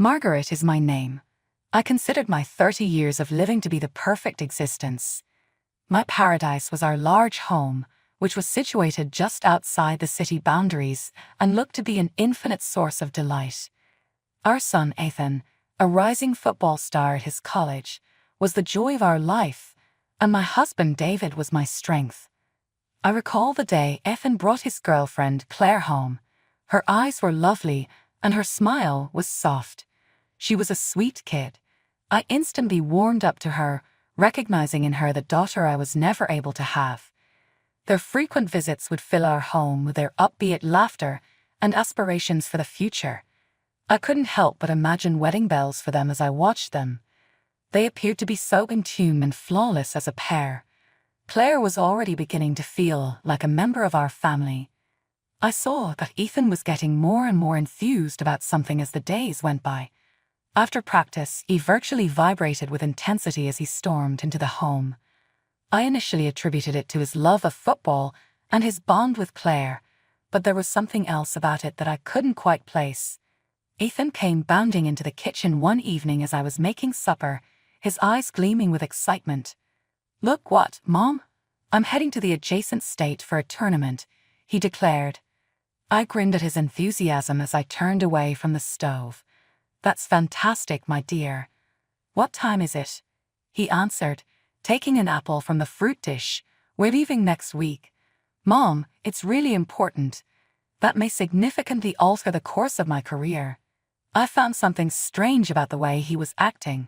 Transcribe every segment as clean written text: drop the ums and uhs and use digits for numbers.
Margaret is my name. I considered my 30 years of living to be the perfect existence. My paradise was our large home, which was situated just outside the city boundaries and looked to be an infinite source of delight. Our son Ethan, a rising football star at his college, was the joy of our life, and my husband David was my strength. I recall the day Ethan brought his girlfriend Claire home. Her eyes were lovely, and her smile was soft. She was a sweet kid. I instantly warmed up to her, recognizing in her the daughter I was never able to have. Their frequent visits would fill our home with their upbeat laughter and aspirations for the future. I couldn't help but imagine wedding bells for them as I watched them. They appeared to be so in tune and flawless as a pair. Claire was already beginning to feel like a member of our family. I saw that Ethan was getting more and more enthused about something as the days went by. After practice, he virtually vibrated with intensity as he stormed into the home. I initially attributed it to his love of football and his bond with Claire, but there was something else about it that I couldn't quite place. Ethan came bounding into the kitchen one evening as I was making supper, his eyes gleaming with excitement. "Look what, Mom? I'm heading to the adjacent state for a tournament," he declared. I grinned at his enthusiasm as I turned away from the stove. "That's fantastic, my dear. What time is it?" he answered, taking an apple from the fruit dish. "We're leaving next week." "Mom, it's really important. That may significantly alter the course of my career." I found something strange about the way he was acting.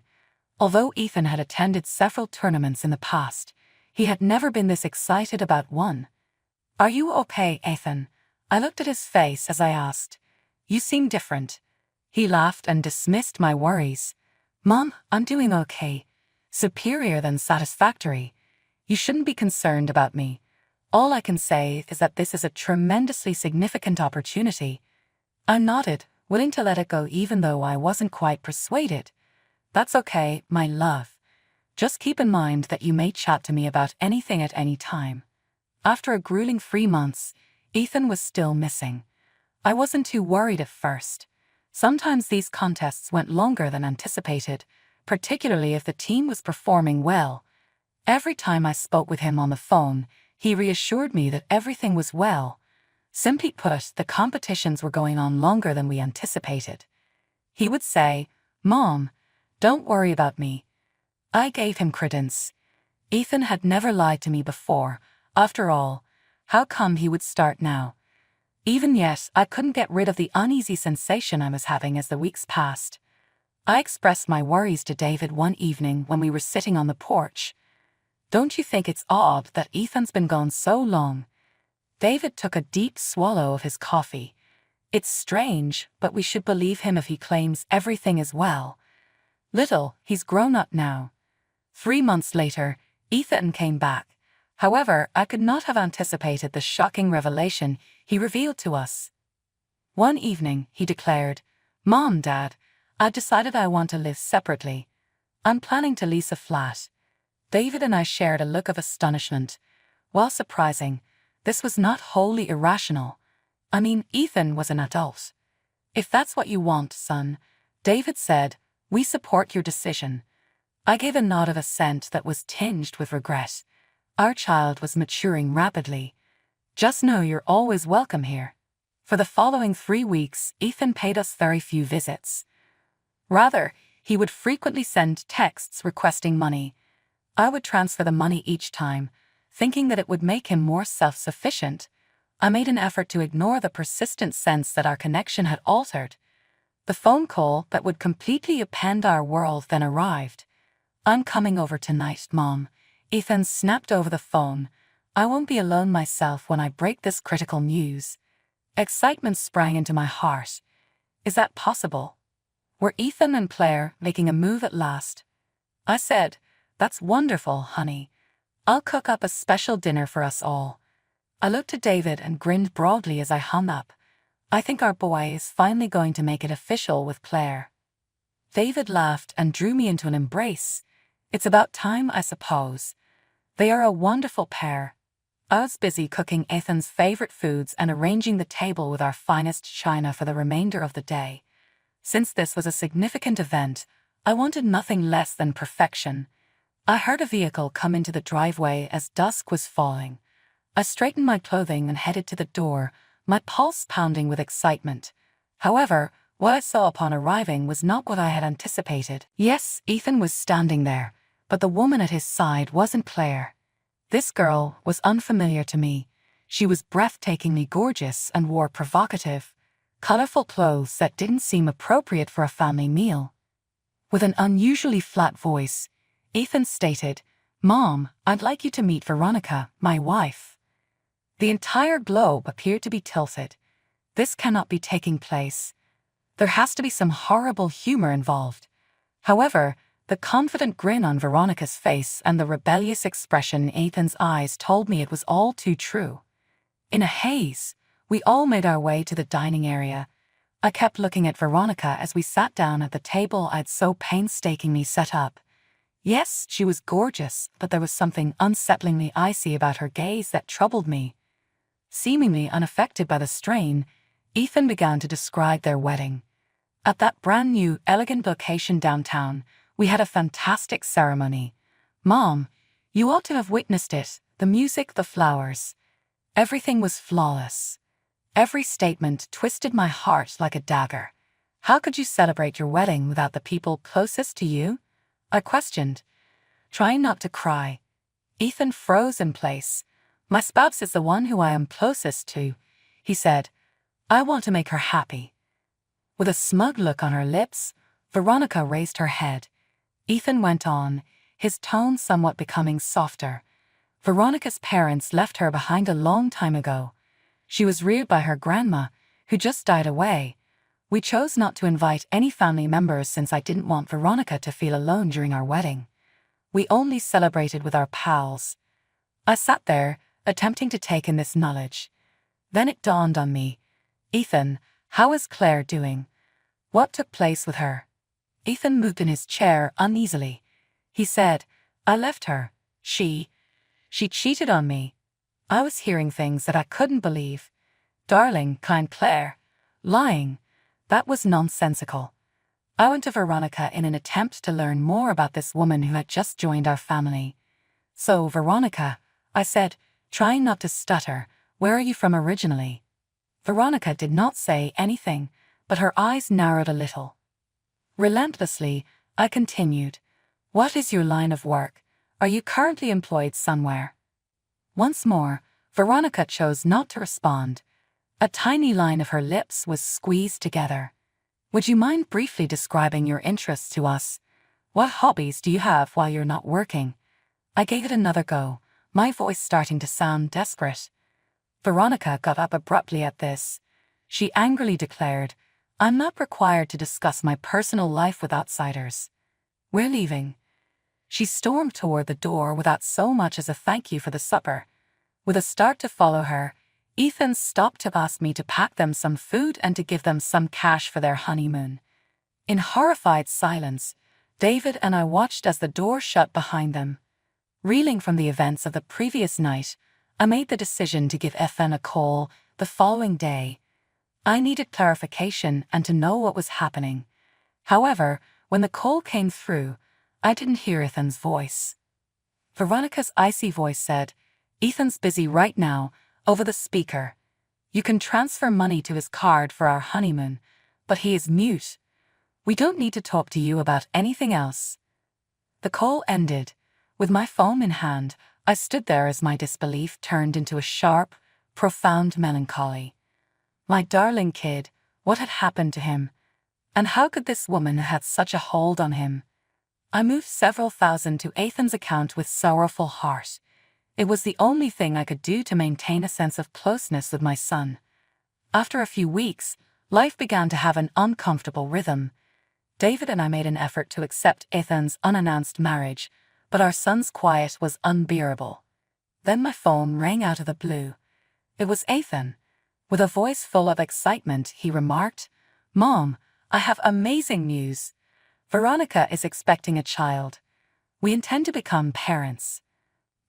Although Ethan had attended several tournaments in the past, he had never been this excited about one. "Are you okay, Ethan?" I looked at his face as I asked. "You seem different." He laughed and dismissed my worries. "Mom, I'm doing okay. Superior than satisfactory. You shouldn't be concerned about me. All I can say is that this is a tremendously significant opportunity." I nodded, willing to let it go even though I wasn't quite persuaded. "That's okay, my love. Just keep in mind that you may chat to me about anything at any time." After a grueling 3 months, Ethan was still missing. I wasn't too worried at first. Sometimes these contests went longer than anticipated, particularly if the team was performing well. Every time I spoke with him on the phone, he reassured me that everything was well. Simply put, the competitions were going on longer than we anticipated. He would say, "Mom, don't worry about me." I gave him credence. Ethan had never lied to me before. After all, how come he would start now? Even yet, I couldn't get rid of the uneasy sensation I was having as the weeks passed. I expressed my worries to David one evening when we were sitting on the porch. "Don't you think it's odd that Ethan's been gone so long?" David took a deep swallow of his coffee. "It's strange, but we should believe him if he claims everything is well. Little, he's grown up now." 3 months later, Ethan came back. However, I could not have anticipated the shocking revelation he revealed to us. One evening, he declared, "Mom, Dad, I've decided I want to live separately. I'm planning to lease a flat." David and I shared a look of astonishment. While surprising, this was not wholly irrational. I mean, Ethan was an adult. "If that's what you want, son," David said, "we support your decision." I gave a nod of assent that was tinged with regret. Our child was maturing rapidly. "Just know you're always welcome here." For the following 3 weeks, Ethan paid us very few visits. Rather, he would frequently send texts requesting money. I would transfer the money each time, thinking that it would make him more self-sufficient. I made an effort to ignore the persistent sense that our connection had altered. The phone call that would completely upend our world then arrived. "I'm coming over tonight, Mom." Ethan snapped over the phone. "I won't be alone myself when I break this critical news." Excitement sprang into my heart. Is that possible? Were Ethan and Claire making a move at last? I said, "That's wonderful, honey. I'll cook up a special dinner for us all." I looked at David and grinned broadly as I hung up. "I think our boy is finally going to make it official with Claire." David laughed and drew me into an embrace. "It's about time, I suppose. They are a wonderful pair." I was busy cooking Ethan's favorite foods and arranging the table with our finest china for the remainder of the day. Since this was a significant event, I wanted nothing less than perfection. I heard a vehicle come into the driveway as dusk was falling. I straightened my clothing and headed to the door, my pulse pounding with excitement. However, what I saw upon arriving was not what I had anticipated. Yes, Ethan was standing there, but the woman at his side wasn't Claire. This girl was unfamiliar to me. She was breathtakingly gorgeous and wore provocative, colorful clothes that didn't seem appropriate for a family meal. With an unusually flat voice, Ethan stated, "Mom, I'd like you to meet Veronica, my wife." The entire globe appeared to be tilted. This cannot be taking place. There has to be some horrible humor involved. However, the confident grin on Veronica's face and the rebellious expression in Ethan's eyes told me it was all too true. In a haze, we all made our way to the dining area. I kept looking at Veronica as we sat down at the table I'd so painstakingly set up. Yes, she was gorgeous, but there was something unsettlingly icy about her gaze that troubled me. Seemingly unaffected by the strain, Ethan began to describe their wedding. At that brand new, elegant location downtown, we had a fantastic ceremony. Mom, you ought to have witnessed it. The music, the flowers. Everything was flawless. Every statement twisted my heart like a dagger. How could you celebrate your wedding without the people closest to you? I questioned, trying not to cry. Ethan froze in place. My spouse is the one who I am closest to, he said. I want to make her happy. With a smug look on her lips, Veronica raised her head. Ethan went on, his tone somewhat becoming softer. Veronica's parents left her behind a long time ago. She was reared by her grandma, who just died away. We chose not to invite any family members since I didn't want Veronica to feel alone during our wedding. We only celebrated with our pals. I sat there, attempting to take in this knowledge. Then it dawned on me. Ethan, how is Claire doing? What took place with her? Ethan moved in his chair uneasily. He said, I left her. She cheated on me. I was hearing things that I couldn't believe. Darling, kind Claire. Lying. That was nonsensical. I went to Veronica in an attempt to learn more about this woman who had just joined our family. So, Veronica, I said, trying not to stutter, where are you from originally? Veronica did not say anything, but her eyes narrowed a little. Relentlessly, I continued, what is your line of work? Are you currently employed somewhere? Once more, Veronica chose not to respond. A tiny line of her lips was squeezed together. Would you mind briefly describing your interests to us? What hobbies do you have while you're not working? I gave it another go, my voice starting to sound desperate. Veronica got up abruptly at this. She angrily declared, I'm not required to discuss my personal life with outsiders. We're leaving. She stormed toward the door without so much as a thank you for the supper. With a start to follow her, Ethan stopped to ask me to pack them some food and to give them some cash for their honeymoon. In horrified silence, David and I watched as the door shut behind them. Reeling from the events of the previous night, I made the decision to give Ethan a call the following day. I needed clarification and to know what was happening. However, when the call came through, I didn't hear Ethan's voice. Veronica's icy voice said, Ethan's busy right now, over the speaker. You can transfer money to his card for our honeymoon, but he is mute. We don't need to talk to you about anything else. The call ended. With my phone in hand, I stood there as my disbelief turned into a sharp, profound melancholy. My darling kid, what had happened to him? And how could this woman have had such a hold on him? I moved several thousand to Ethan's account with sorrowful heart. It was the only thing I could do to maintain a sense of closeness with my son. After a few weeks, life began to have an uncomfortable rhythm. David and I made an effort to accept Ethan's unannounced marriage, but our son's quiet was unbearable. Then my phone rang out of the blue. It was Ethan. With a voice full of excitement, he remarked, Mom, I have amazing news. Veronica is expecting a child. We intend to become parents.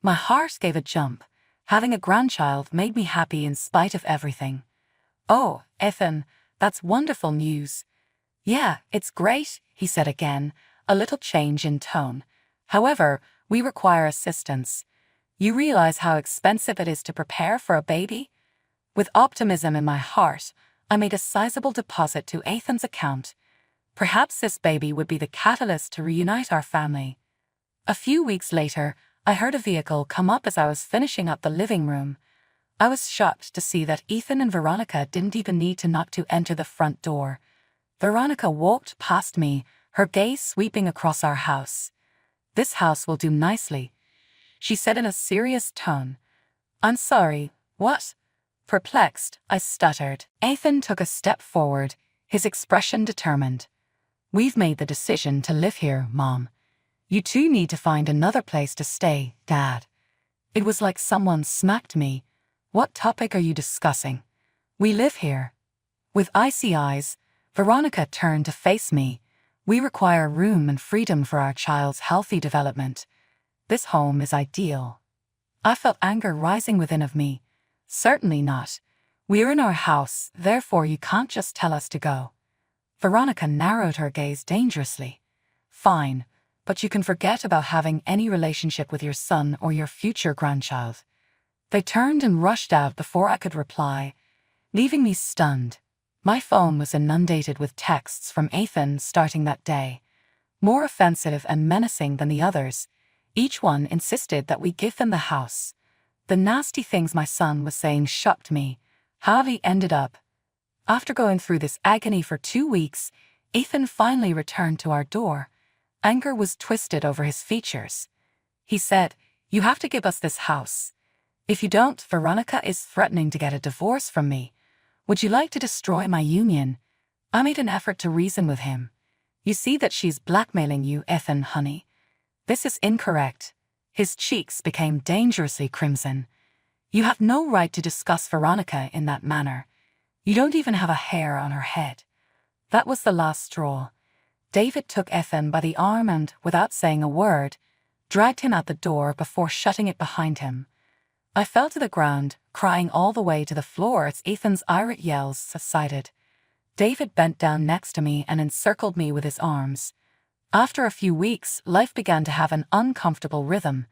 My heart gave a jump. Having a grandchild made me happy in spite of everything. Oh, Ethan, that's wonderful news. Yeah, it's great, he said again, a little change in tone. However, we require assistance. You realize how expensive it is to prepare for a baby? With optimism in my heart, I made a sizable deposit to Ethan's account. Perhaps this baby would be the catalyst to reunite our family. A few weeks later, I heard a vehicle come up as I was finishing up the living room. I was shocked to see that Ethan and Veronica didn't even need to knock to enter the front door. Veronica walked past me, her gaze sweeping across our house. "This house will do nicely," she said in a serious tone. "I'm sorry, what?" Perplexed, I stuttered. Ethan took a step forward, his expression determined. "We've made the decision to live here, Mom. You two need to find another place to stay, Dad." It was like someone smacked me. "What topic are you discussing? We live here." With icy eyes, Veronica turned to face me. "We require room and freedom for our child's healthy development. This home is ideal." I felt anger rising within of me. "Certainly not. We're in our house, therefore you can't just tell us to go." Veronica narrowed her gaze dangerously. "Fine, but you can forget about having any relationship with your son or your future grandchild." They turned and rushed out before I could reply, leaving me stunned. My phone was inundated with texts from Ethan starting that day. More offensive and menacing than the others, each one insisted that we give them the house. The nasty things my son was saying shocked me. How he ended up. After going through this agony for 2 weeks, Ethan finally returned to our door. Anger was twisted over his features. He said, "You have to give us this house. If you don't, Veronica is threatening to get a divorce from me. Would you like to destroy my union?" I made an effort to reason with him. "You see that she's blackmailing you, Ethan, honey. This is incorrect." His cheeks became dangerously crimson. "You have no right to discuss Veronica in that manner. You don't even have a hair on her head." That was the last straw. David took Ethan by the arm and, without saying a word, dragged him out the door before shutting it behind him. I fell to the ground, crying all the way to the floor as Ethan's irate yells subsided. David bent down next to me and encircled me with his arms. After a few weeks, life began to have an uncomfortable rhythm.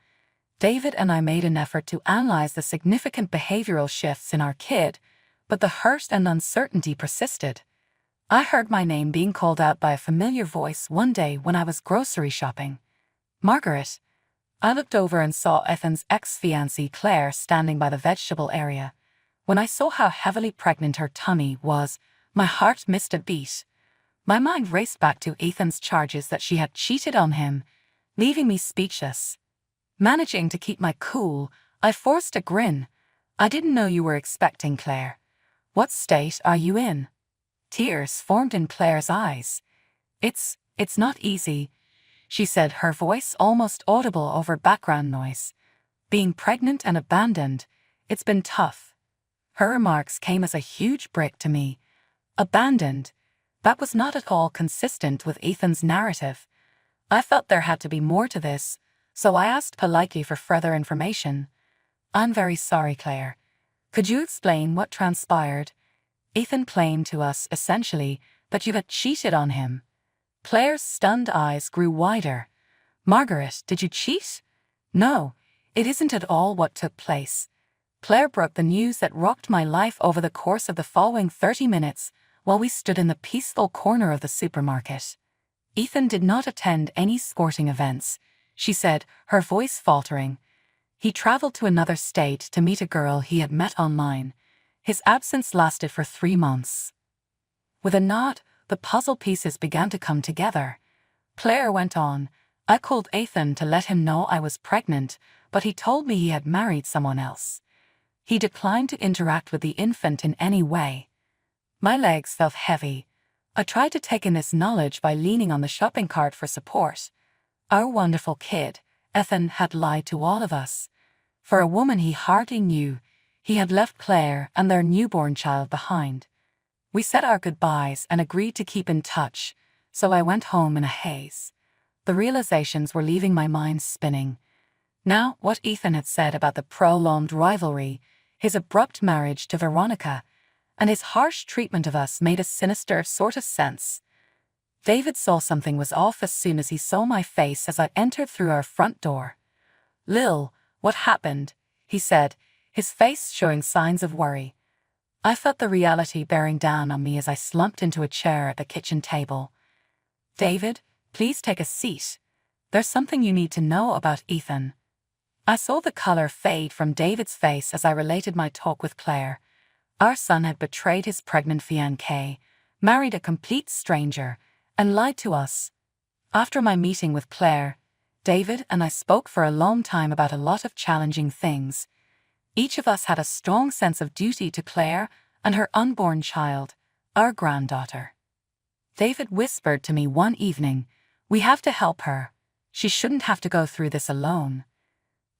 David and I made an effort to analyze the significant behavioral shifts in our kid, but the hurt and uncertainty persisted. I heard my name being called out by a familiar voice one day when I was grocery shopping. "Margaret." I looked over and saw Ethan's ex-fiancée Claire standing by the vegetable area. When I saw how heavily pregnant her tummy was, my heart missed a beat. My mind raced back to Ethan's charges that she had cheated on him, leaving me speechless. Managing to keep my cool, I forced a grin. "I didn't know you were expecting, Claire. What state are you in?" Tears formed in Claire's eyes. It's not easy," she said, her voice almost audible over background noise. "Being pregnant and abandoned, it's been tough." Her remarks came as a huge break to me. Abandoned. That was not at all consistent with Ethan's narrative. I felt there had to be more to this, so I asked politely for further information. "I'm very sorry, Claire. Could you explain what transpired? Ethan claimed to us, essentially, that you had cheated on him." Claire's stunned eyes grew wider. "Margaret, did you cheat?" "No, it isn't at all what took place." Claire broke the news that rocked my life over the course of the following 30 minutes, while we stood in the peaceful corner of the supermarket. "Ethan did not attend any sporting events," she said, her voice faltering. "He traveled to another state to meet a girl he had met online. His absence lasted for 3 months." With a nod, the puzzle pieces began to come together. Claire went on, "I called Ethan to let him know I was pregnant, but he told me he had married someone else. He declined to interact with the infant in any way." My legs felt heavy. I tried to take in this knowledge by leaning on the shopping cart for support. Our wonderful kid, Ethan, had lied to all of us. For a woman he hardly knew, he had left Claire and their newborn child behind. We said our goodbyes and agreed to keep in touch, so I went home in a haze. The realizations were leaving my mind spinning. Now, what Ethan had said about the prolonged rivalry, his abrupt marriage to Veronica, and his harsh treatment of us made a sinister sort of sense. David saw something was off as soon as he saw my face as I entered through our front door. "Lil, what happened?" he said, his face showing signs of worry. I felt the reality bearing down on me as I slumped into a chair at the kitchen table. "David, please take a seat. There's something you need to know about Ethan." I saw the color fade from David's face as I related my talk with Claire. Our son had betrayed his pregnant fiancée, married a complete stranger, and lied to us. After my meeting with Claire, David and I spoke for a long time about a lot of challenging things. Each of us had a strong sense of duty to Claire and her unborn child, our granddaughter. David whispered to me one evening, "We have to help her. She shouldn't have to go through this alone."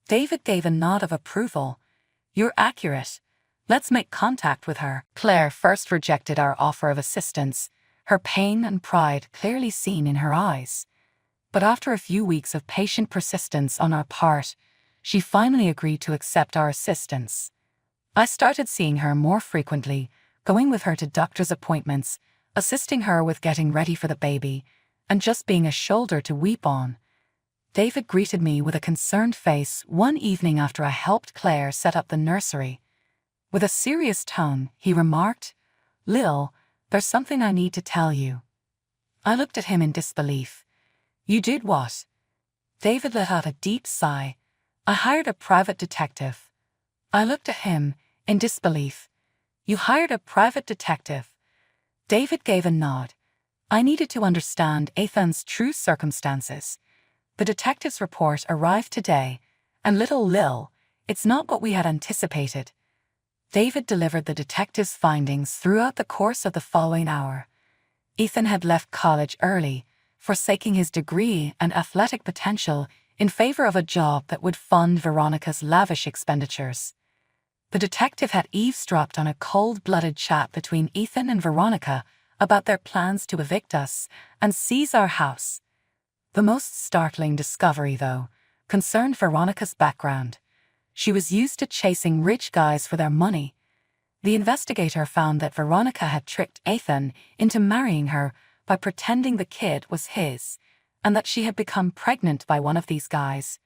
David gave a nod of approval. "You're accurate. Let's make contact with her." Claire first rejected our offer of assistance, her pain and pride clearly seen in her eyes. But after a few weeks of patient persistence on our part, she finally agreed to accept our assistance. I started seeing her more frequently, going with her to doctor's appointments, assisting her with getting ready for the baby, and just being a shoulder to weep on. David greeted me with a concerned face one evening after I helped Claire set up the nursery. With a serious tone, he remarked, "Lil, there's something I need to tell you." I looked at him in disbelief. "You did what?" David let out a deep sigh. "I hired a private detective." I looked at him in disbelief. "You hired a private detective?" David gave a nod. I needed to understand Ethan's true circumstances. The detective's report arrived today, and little Lil, it's not what we had anticipated. David delivered the detective's findings throughout the course of the following hour. Ethan had left college early, forsaking his degree and athletic potential in favor of a job that would fund Veronica's lavish expenditures. The detective had eavesdropped on a cold-blooded chat between Ethan and Veronica about their plans to evict us and seize our house. The most startling discovery, though, concerned Veronica's background. She was used to chasing rich guys for their money. The investigator found that Veronica had tricked Ethan into marrying her by pretending the kid was his, and that she had become pregnant by one of these guys.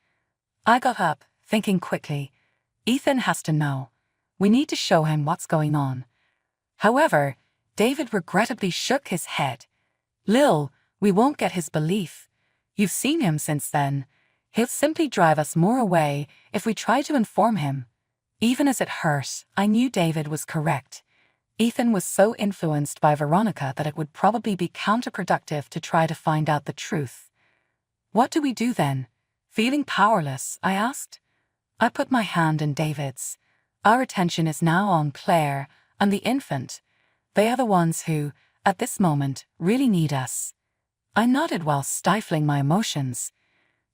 I got up, thinking quickly, Ethan has to know. We need to show him what's going on. However, David regrettably shook his head. "Lil, we won't get his belief. You've seen him since then. He'll simply drive us more away if we try to inform him." Even as it hurt, I knew David was correct. Ethan was so influenced by Veronica that it would probably be counterproductive to try to find out the truth. "What do we do then?" Feeling powerless, I asked. I put my hand in David's. "Our attention is now on Claire and the infant. They are the ones who, at this moment, really need us." I nodded while stifling my emotions.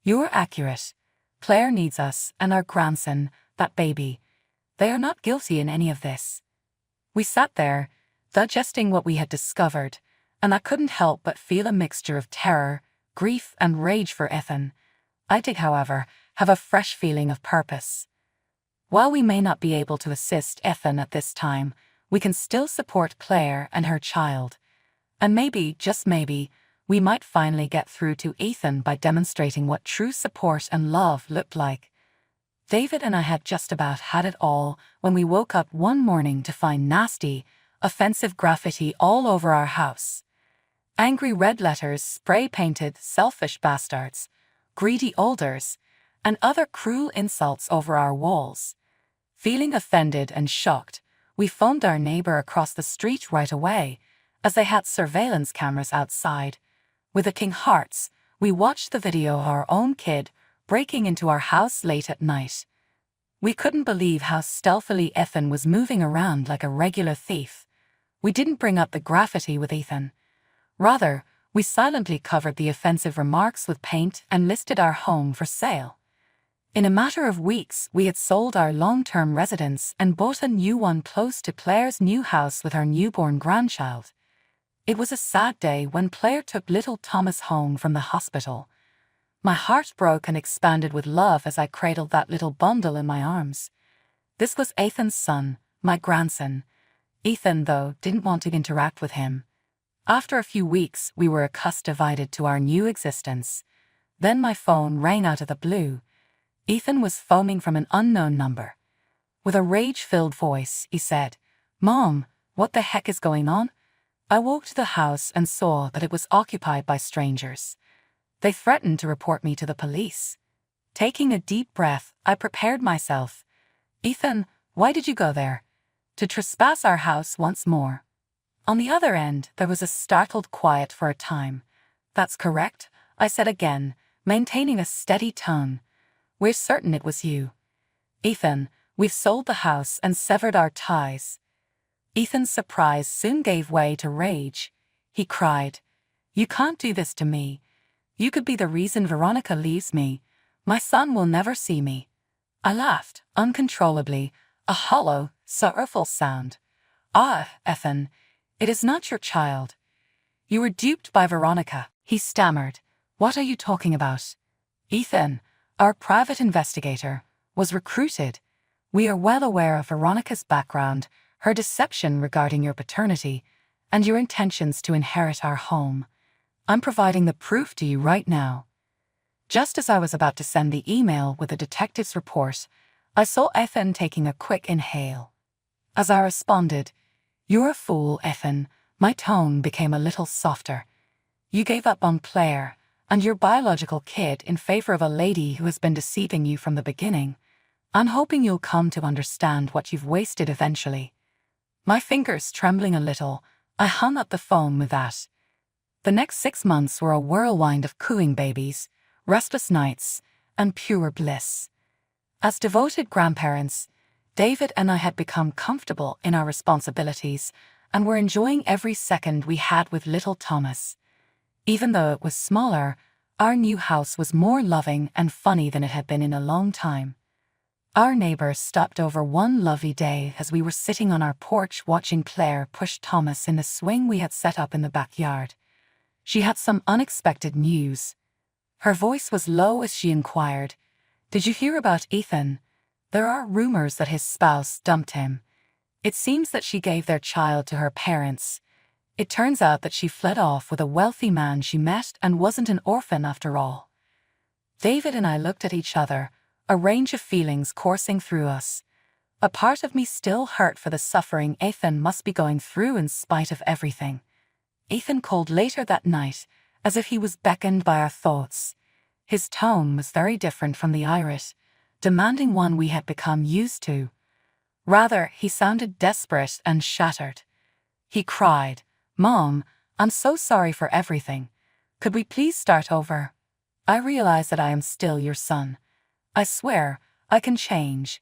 "You're accurate. Claire needs us and our grandson, that baby. They are not guilty in any of this." We sat there, digesting what we had discovered, and I couldn't help but feel a mixture of terror, grief, and rage for Ethan. I did, however, have a fresh feeling of purpose. While we may not be able to assist Ethan at this time, we can still support Claire and her child. And maybe, just maybe, we might finally get through to Ethan by demonstrating what true support and love looked like. David and I had just about had it all when we woke up one morning to find nasty, offensive graffiti all over our house. Angry red letters spray-painted "selfish bastards," "greedy olders," and other cruel insults over our walls. Feeling offended and shocked, we phoned our neighbor across the street right away, as they had surveillance cameras outside. With aching hearts, we watched the video of our own kid breaking into our house late at night. We couldn't believe how stealthily Ethan was moving around like a regular thief. We didn't bring up the graffiti with Ethan. Rather, we silently covered the offensive remarks with paint and listed our home for sale. In a matter of weeks, we had sold our long-term residence and bought a new one close to Claire's new house with her newborn grandchild. It was a sad day when Claire took little Thomas home from the hospital. My heart broke and expanded with love as I cradled that little bundle in my arms. This was Ethan's son, my grandson. Ethan, though, didn't want to interact with him. After a few weeks, we were acclimated to our new existence. Then my phone rang out of the blue. Ethan was phoning from an unknown number. With a rage-filled voice, he said, "Mom, what the heck is going on?" I walked to the house and saw that it was occupied by strangers. They threatened to report me to the police. Taking a deep breath, I prepared myself. "Ethan, why did you go there?" "To trespass our house once more." On the other end, there was a startled quiet for a time. "That's correct," I said again, maintaining a steady tone. "We're certain it was you." "Ethan, we've sold the house and severed our ties." Ethan's surprise soon gave way to rage. He cried, "You can't do this to me. You could be the reason Veronica leaves me. My son will never see me." I laughed, uncontrollably, a hollow, sorrowful sound. "Ah, Ethan, it is not your child. You were duped by Veronica," he stammered. "What are you talking about?" "Ethan, our private investigator, was recruited. We are well aware of Veronica's background, her deception regarding your paternity, and your intentions to inherit our home. I'm providing the proof to you right now." Just as I was about to send the email with the detective's report, I saw Ethan taking a quick inhale. As I responded, "You're a fool, Ethan," my tone became a little softer. "You gave up on Claire and your biological kid in favor of a lady who has been deceiving you from the beginning. I'm hoping you'll come to understand what you've wasted eventually." My fingers trembling a little, I hung up the phone with that. The next 6 months were a whirlwind of cooing babies, restless nights, and pure bliss. As devoted grandparents, David and I had become comfortable in our responsibilities and were enjoying every second we had with little Thomas. Even though it was smaller, our new house was more loving and funny than it had been in a long time. Our neighbors stopped over one lovely day as we were sitting on our porch watching Claire push Thomas in the swing we had set up in the backyard. She had some unexpected news. Her voice was low as she inquired, "Did you hear about Ethan? There are rumors that his spouse dumped him. It seems that she gave their child to her parents. It turns out that she fled off with a wealthy man she met and wasn't an orphan after all." David and I looked at each other, a range of feelings coursing through us. A part of me still hurt for the suffering Ethan must be going through in spite of everything. Ethan called later that night, as if he was beckoned by our thoughts. His tone was very different from the Irish, demanding one we had become used to. Rather, he sounded desperate and shattered. He cried, "Mom, I'm so sorry for everything. Could we please start over? I realize that I am still your son. I swear, I can change."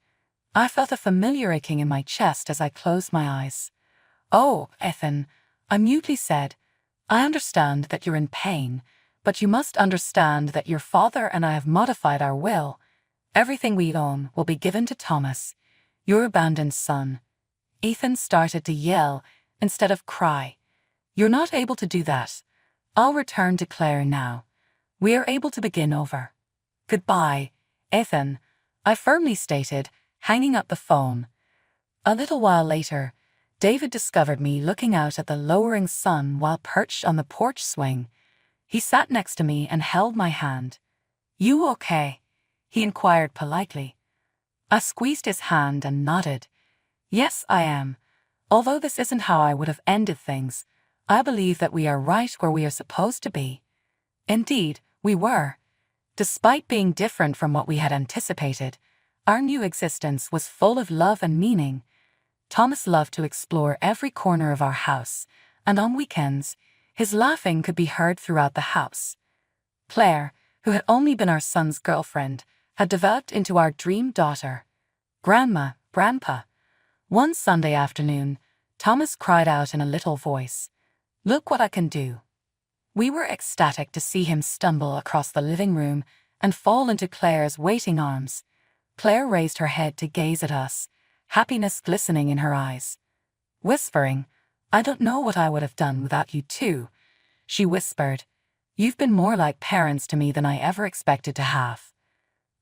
I felt a familiar aching in my chest as I closed my eyes. "Oh, Ethan," I mutely said, "I understand that you're in pain, but you must understand that your father and I have modified our will. Everything we own will be given to Thomas, your abandoned son." Ethan started to yell instead of cry. "You're not able to do that. I'll return to Claire now. We are able to begin over." "Goodbye, Ethan," I firmly stated, hanging up the phone. A little while later, David discovered me looking out at the lowering sun while perched on the porch swing. He sat next to me and held my hand. "You okay?" he inquired politely. I squeezed his hand and nodded. "Yes, I am. Although this isn't how I would have ended things, I believe that we are right where we are supposed to be." Indeed, we were. Despite being different from what we had anticipated, our new existence was full of love and meaning. Thomas loved to explore every corner of our house, and on weekends, his laughing could be heard throughout the house. Claire, who had only been our son's girlfriend, had developed into our dream daughter. "Grandma, Grandpa." One Sunday afternoon, Thomas cried out in a little voice, "Look what I can do." We were ecstatic to see him stumble across the living room and fall into Claire's waiting arms. Claire raised her head to gaze at us, happiness glistening in her eyes. Whispering, "I don't know what I would have done without you two," she whispered. "You've been more like parents to me than I ever expected to have."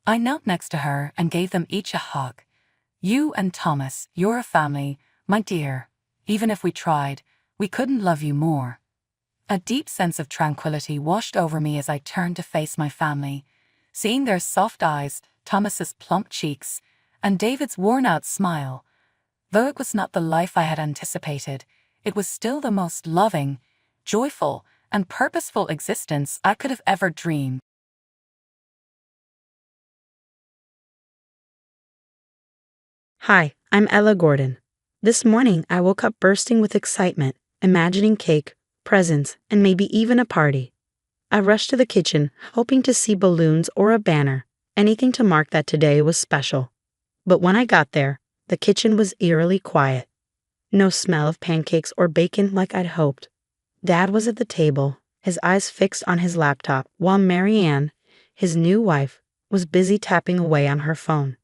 I knelt next to her and gave them each a hug. "You and Thomas, you're a family, my dear. Even if we tried, we couldn't love you more." A deep sense of tranquility washed over me as I turned to face my family. Seeing their soft eyes, Thomas's plump cheeks, and David's worn-out smile. Though it was not the life I had anticipated, it was still the most loving, joyful, and purposeful existence I could have ever dreamed. Hi, I'm Ella Gordon. This morning I woke up bursting with excitement, imagining cake, presents, and maybe even a party. I rushed to the kitchen, hoping to see balloons or a banner, anything to mark that today was special. But when I got there, the kitchen was eerily quiet. No smell of pancakes or bacon like I'd hoped. Dad was at the table, his eyes fixed on his laptop, while Marianne, his new wife, was busy tapping away on her phone.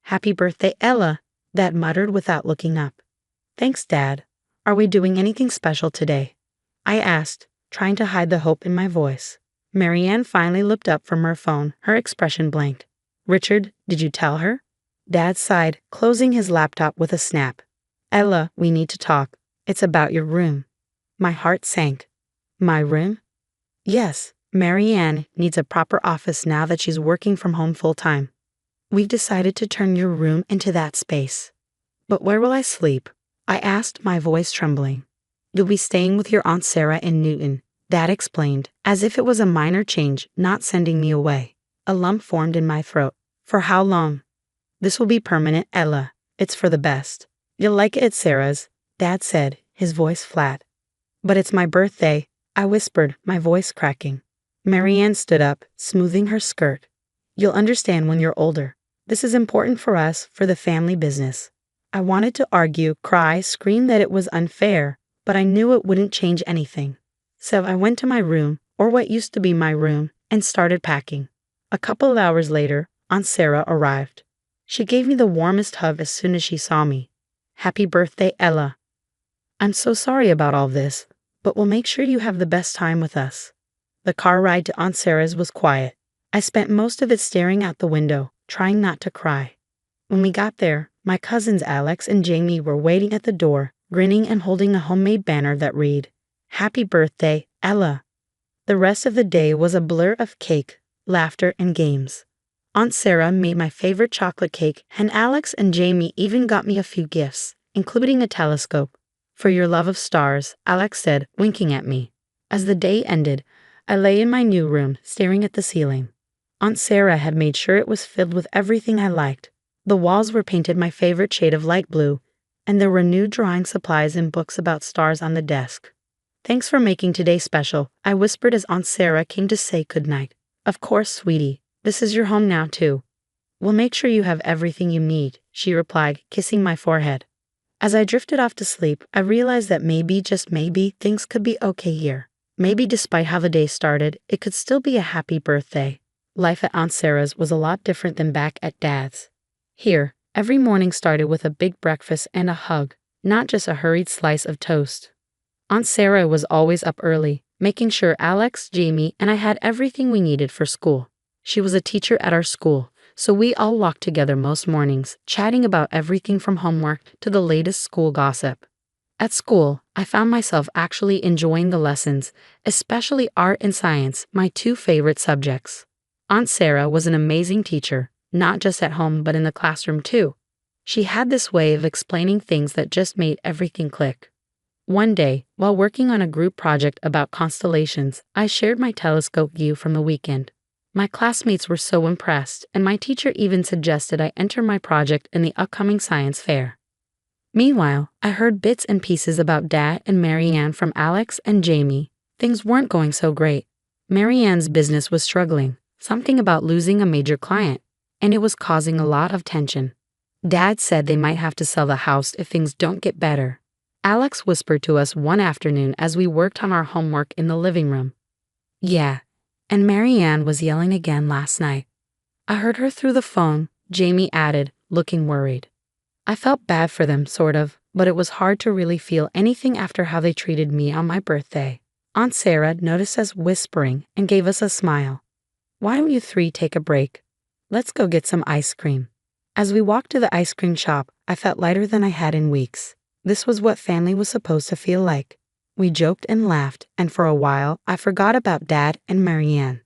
"Happy birthday, Ella," Dad muttered without looking up. "Thanks, Dad. Are we doing anything special today?" I asked, trying to hide the hope in my voice. Marianne finally looked up from her phone, her expression blank. "Richard, did you tell her?" Dad sighed, closing his laptop with a snap. "Ella, we need to talk. It's about your room." My heart sank. My room? Yes, Marianne needs a proper office now that she's working from home full-time. We've decided to turn your room into that space. "But where will I sleep?" I asked, my voice trembling. "You'll be staying with your Aunt Sarah in Newton," Dad explained, as if it was a minor change, not sending me away. A lump formed in my throat. "For how long?" "This will be permanent, Ella. It's for the best. You'll like it at Sarah's," Dad said, his voice flat. "But it's my birthday," I whispered, my voice cracking. Marianne stood up, smoothing her skirt. "You'll understand when you're older. This is important for us, for the family business." I wanted to argue, cry, scream that it was unfair, but I knew it wouldn't change anything. So I went to my room, or what used to be my room, and started packing. A couple of hours later, Aunt Sarah arrived. She gave me the warmest hug as soon as she saw me. "Happy birthday, Ella." "I'm so sorry about all this, but we'll make sure you have the best time with us." The car ride to Aunt Sarah's was quiet. I spent most of it staring out the window, trying not to cry. When we got there, my cousins Alex and Jamie were waiting at the door, grinning and holding a homemade banner that read, "Happy birthday, Ella." The rest of the day was a blur of cake, laughter, and games. Aunt Sarah made my favorite chocolate cake, and Alex and Jamie even got me a few gifts, including a telescope. "For your love of stars," Alex said, winking at me. As the day ended, I lay in my new room, staring at the ceiling. Aunt Sarah had made sure it was filled with everything I liked. The walls were painted my favorite shade of light blue, and there were new drawing supplies and books about stars on the desk. "Thanks for making today special," I whispered as Aunt Sarah came to say goodnight. "Of course, sweetie. This is your home now, too." "We'll make sure you have everything you need," she replied, kissing my forehead. As I drifted off to sleep, I realized that maybe, just maybe, things could be okay here. Maybe despite how the day started, it could still be a happy birthday. Life at Aunt Sarah's was a lot different than back at Dad's. Here, every morning started with a big breakfast and a hug, not just a hurried slice of toast. Aunt Sarah was always up early, making sure Alex, Jamie, and I had everything we needed for school. She was a teacher at our school, so we all walked together most mornings, chatting about everything from homework to the latest school gossip. At school, I found myself actually enjoying the lessons, especially art and science, my two favorite subjects. Aunt Sarah was an amazing teacher, not just at home but in the classroom too. She had this way of explaining things that just made everything click. One day, while working on a group project about constellations, I shared my telescope view from the weekend. My classmates were so impressed, and my teacher even suggested I enter my project in the upcoming science fair. Meanwhile, I heard bits and pieces about Dad and Marianne from Alex and Jamie. Things weren't going so great. Marianne's business was struggling, something about losing a major client, and it was causing a lot of tension. Dad said they might have to sell the house if things don't get better. Alex whispered to us one afternoon as we worked on our homework in the living room. "Yeah, and Marianne was yelling again last night." "I heard her through the phone," Jamie added, looking worried. I felt bad for them, sort of, but it was hard to really feel anything after how they treated me on my birthday. Aunt Sarah noticed us whispering and gave us a smile. "Why don't you three take a break? Let's go get some ice cream." As we walked to the ice cream shop, I felt lighter than I had in weeks. This was what family was supposed to feel like. We joked and laughed, and for a while, I forgot about Dad and Marianne.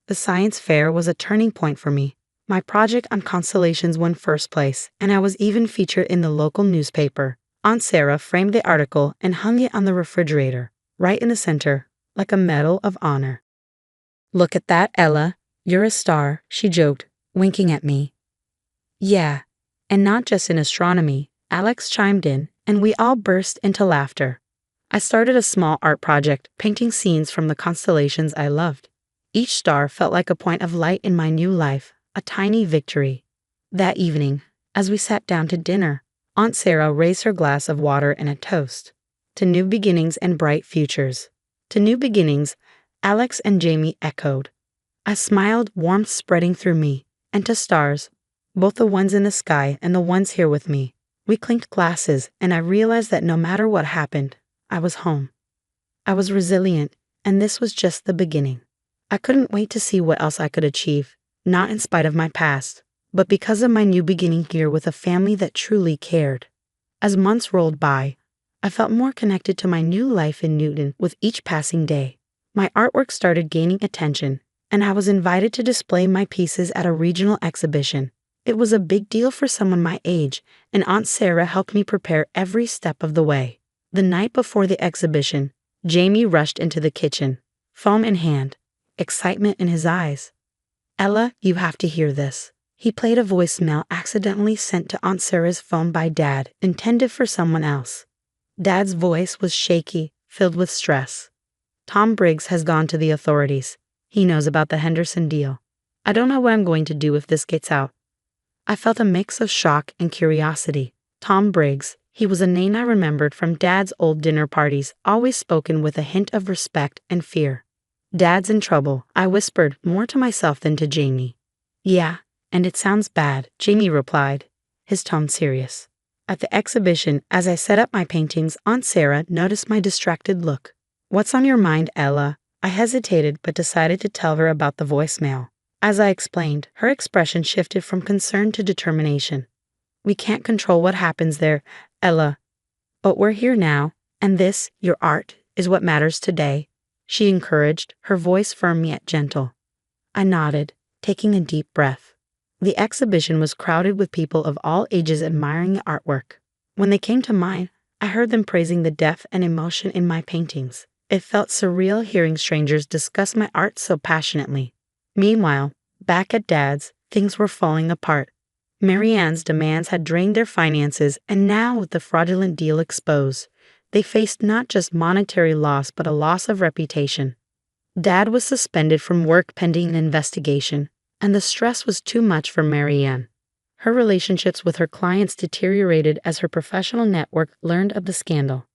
The science fair was a turning point for me. My project on constellations won first place, and I was even featured in the local newspaper. Aunt Sarah framed the article and hung it on the refrigerator, right in the center, like a medal of honor. "Look at that, Ella. You're a star," she joked, winking at me. "Yeah, and not just in astronomy," Alex chimed in, and we all burst into laughter. I started a small art project, painting scenes from the constellations I loved. Each star felt like a point of light in my new life, a tiny victory. That evening, as we sat down to dinner, Aunt Sarah raised her glass of water and a toast. "To new beginnings and bright futures." "To new beginnings," Alex and Jamie echoed. I smiled, warmth spreading through me. "And to stars, both the ones in the sky and the ones here with me." We clinked glasses, and I realized that no matter what happened, I was home. I was resilient, and this was just the beginning. I couldn't wait to see what else I could achieve, not in spite of my past, but because of my new beginning here with a family that truly cared. As months rolled by, I felt more connected to my new life in Newton with each passing day. My artwork started gaining attention, and I was invited to display my pieces at a regional exhibition. It was a big deal for someone my age, and Aunt Sarah helped me prepare every step of the way. The night before the exhibition, Jamie rushed into the kitchen, foam in hand, excitement in his eyes. "Ella, you have to hear this." He played a voicemail accidentally sent to Aunt Sarah's phone by Dad, intended for someone else. Dad's voice was shaky, filled with stress. "Tom Briggs has gone to the authorities. He knows about the Henderson deal. I don't know what I'm going to do if this gets out." I felt a mix of shock and curiosity. Tom Briggs, he was a name I remembered from Dad's old dinner parties, always spoken with a hint of respect and fear. "Dad's in trouble," I whispered, more to myself than to Jamie. "Yeah, and it sounds bad," Jamie replied, his tone serious. At the exhibition, as I set up my paintings, Aunt Sarah noticed my distracted look. "What's on your mind, Ella?" I hesitated but decided to tell her about the voicemail. As I explained, her expression shifted from concern to determination. "We can't control what happens there, Ella. But we're here now, and this, your art, is what matters today," she encouraged, her voice firm yet gentle. I nodded, taking a deep breath. The exhibition was crowded with people of all ages admiring the artwork. When they came to mine, I heard them praising the depth and emotion in my paintings. It felt surreal hearing strangers discuss my art so passionately. Meanwhile, back at Dad's, things were falling apart. Marianne's demands had drained their finances, and now with the fraudulent deal exposed, they faced not just monetary loss but a loss of reputation. Dad was suspended from work pending an investigation, and the stress was too much for Marianne. Her relationships with her clients deteriorated as her professional network learned of the scandal.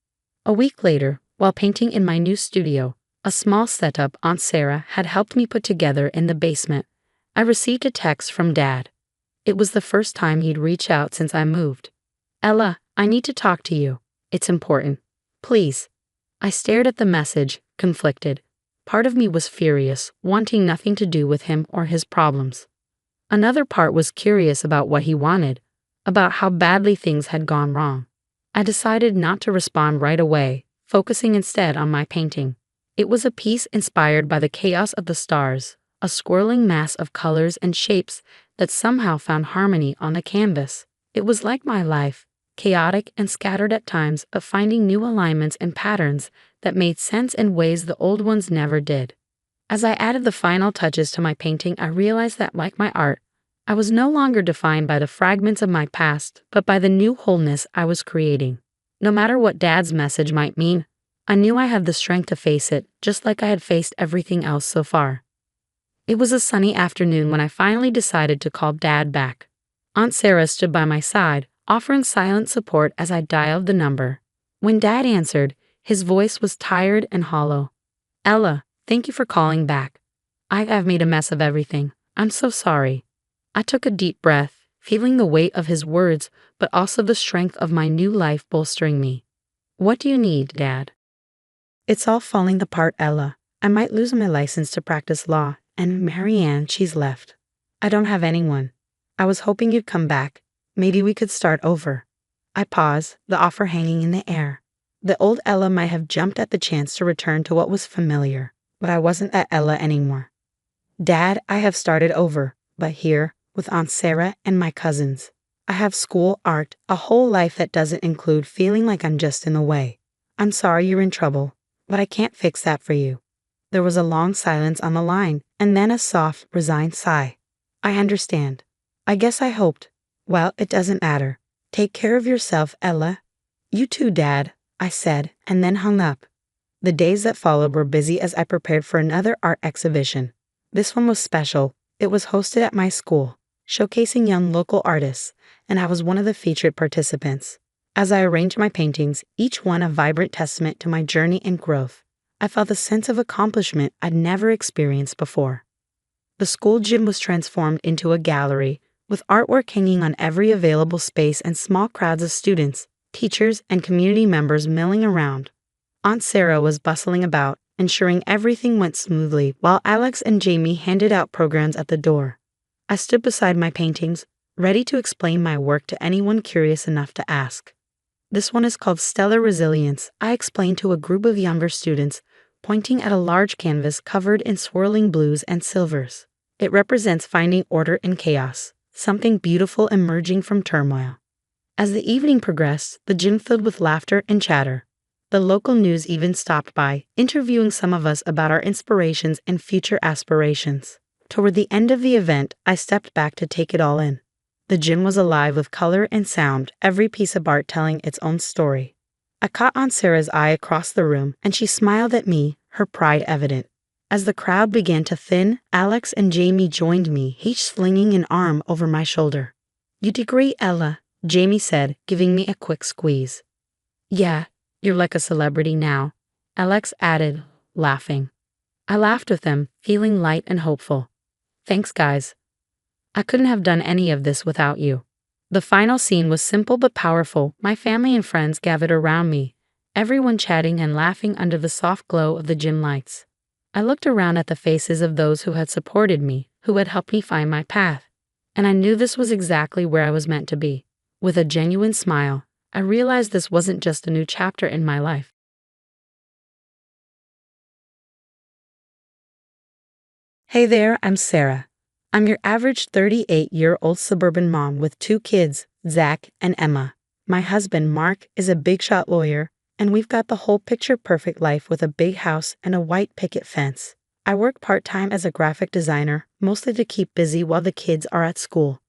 A week later, while painting in my new studio, a small setup Aunt Sarah had helped me put together in the basement, I received a text from Dad. It was the first time he'd reached out since I moved. "Ella, I need to talk to you. It's important. Please." I stared at the message, conflicted. Part of me was furious, wanting nothing to do with him or his problems. Another part was curious about what he wanted, about how badly things had gone wrong. I decided not to respond right away, focusing instead on my painting. It was a piece inspired by the chaos of the stars, a swirling mass of colors and shapes that somehow found harmony on the canvas. It was like my life, chaotic and scattered at times, but finding new alignments and patterns that made sense in ways the old ones never did. As I added the final touches to my painting, I realized that, like my art, I was no longer defined by the fragments of my past, but by the new wholeness I was creating. No matter what Dad's message might mean, I knew I had the strength to face it, just like I had faced everything else so far. It was a sunny afternoon when I finally decided to call Dad back. Aunt Sarah stood by my side, offering silent support as I dialed the number. When Dad answered, his voice was tired and hollow. "Ella, thank you for calling back. I've made a mess of everything. I'm so sorry." I took a deep breath, feeling the weight of his words, but also the strength of my new life bolstering me. "What do you need, Dad?" "It's all falling apart, Ella. I might lose my license to practice law, and Marianne, she's left. I don't have anyone. I was hoping you'd come back. Maybe we could start over." I paused, the offer hanging in the air. The old Ella might have jumped at the chance to return to what was familiar, but I wasn't that Ella anymore. Dad, I have started over, but here, with Aunt Sarah and my cousins. I have school, art, a whole life that doesn't include feeling like I'm just in the way. I'm sorry you're in trouble, but I can't fix that for you. There was a long silence on the line, and then a soft, resigned sigh. I understand. I guess I hoped. Well, it doesn't matter. Take care of yourself, Ella. You too, Dad, I said, and then hung up. The days that followed were busy as I prepared for another art exhibition. This one was special. It was hosted at my school, showcasing young local artists, and I was one of the featured participants. As I arranged my paintings, each one a vibrant testament to my journey and growth, I felt a sense of accomplishment I'd never experienced before. The school gym was transformed into a gallery, with artwork hanging on every available space and small crowds of students, teachers, and community members milling around. Aunt Sarah was bustling about, ensuring everything went smoothly, while Alex and Jamie handed out programs at the door. I stood beside my paintings, ready to explain my work to anyone curious enough to ask. This one is called Stellar Resilience, I explained to a group of younger students, pointing at a large canvas covered in swirling blues and silvers. It represents finding order in chaos, something beautiful emerging from turmoil. As the evening progressed, the gym filled with laughter and chatter. The local news even stopped by, interviewing some of us about our inspirations and future aspirations. Toward the end of the event, I stepped back to take it all in. The gym was alive with color and sound, every piece of art telling its own story. I caught Aunt Sarah's eye across the room, and she smiled at me, her pride evident. As the crowd began to thin, Alex and Jamie joined me, each slinging an arm over my shoulder. You did great, Ella, Jamie said, giving me a quick squeeze. Yeah, you're like a celebrity now, Alex added, laughing. I laughed with them, feeling light and hopeful. Thanks, guys. I couldn't have done any of this without you. The final scene was simple but powerful. My family and friends gathered around me, everyone chatting and laughing under the soft glow of the gym lights. I looked around at the faces of those who had supported me, who had helped me find my path, and I knew this was exactly where I was meant to be. With a genuine smile, I realized this wasn't just a new chapter in my life. Hey there, I'm Sarah. I'm your average 38-year-old suburban mom with 2 kids, Zach and Emma. My husband, Mark, is a big shot lawyer, and we've got the whole picture-perfect life with a big house and a white picket fence. I work part-time as a graphic designer, mostly to keep busy while the kids are at school.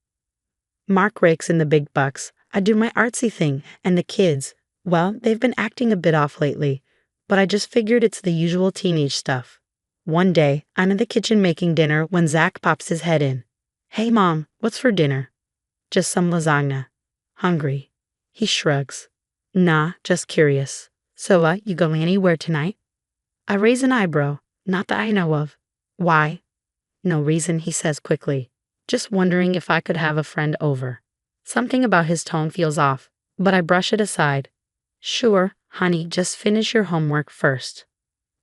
Mark rakes in the big bucks. I do my artsy thing, and the kids, well, they've been acting a bit off lately, but I just figured it's the usual teenage stuff. One day, I'm in the kitchen making dinner when Zach pops his head in. Hey Mom, what's for dinner? Just some lasagna. Hungry. He shrugs. Nah, just curious. So, you going anywhere tonight? I raise an eyebrow, not that I know of. Why? No reason, he says quickly. Just wondering if I could have a friend over. Something about his tone feels off, but I brush it aside. Sure, honey, just finish your homework first.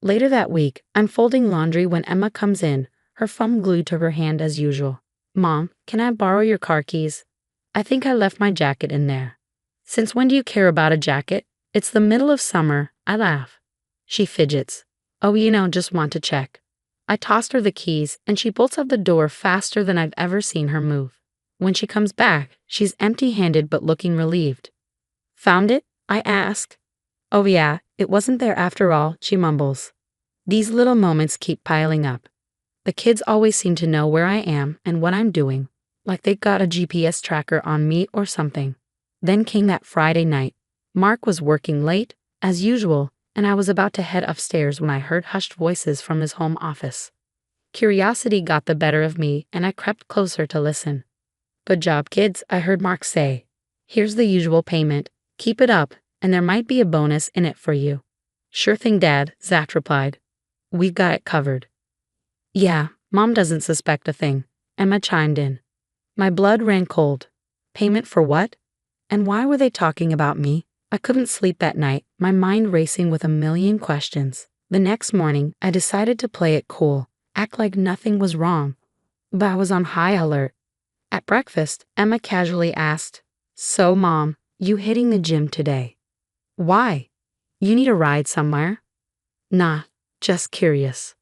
Later that week, I'm folding laundry when Emma comes in, her thumb glued to her hand as usual. Mom, can I borrow your car keys? I think I left my jacket in there. Since when do you care about a jacket? It's the middle of summer, I laugh. She fidgets. Oh, just want to check. I tossed her the keys, and she bolts out the door faster than I've ever seen her move. When she comes back, she's empty-handed but looking relieved. Found it? I ask. Oh yeah, it wasn't there after all, she mumbles. These little moments keep piling up. The kids always seem to know where I am and what I'm doing, like they've got a GPS tracker on me or something. Then came that Friday night. Mark was working late, as usual, and I was about to head upstairs when I heard hushed voices from his home office. Curiosity got the better of me, and I crept closer to listen. Good job, kids, I heard Mark say. Here's the usual payment. Keep it up, and there might be a bonus in it for you. Sure thing, Dad, Zach replied. We've got it covered. Yeah, Mom doesn't suspect a thing, Emma chimed in. My blood ran cold. Payment for what? And why were they talking about me? I couldn't sleep that night, my mind racing with a million questions. The next morning, I decided to play it cool, act like nothing was wrong. But I was on high alert. At breakfast, Emma casually asked, So, Mom, you hitting the gym today? Why? You need a ride somewhere? Nah, just curious.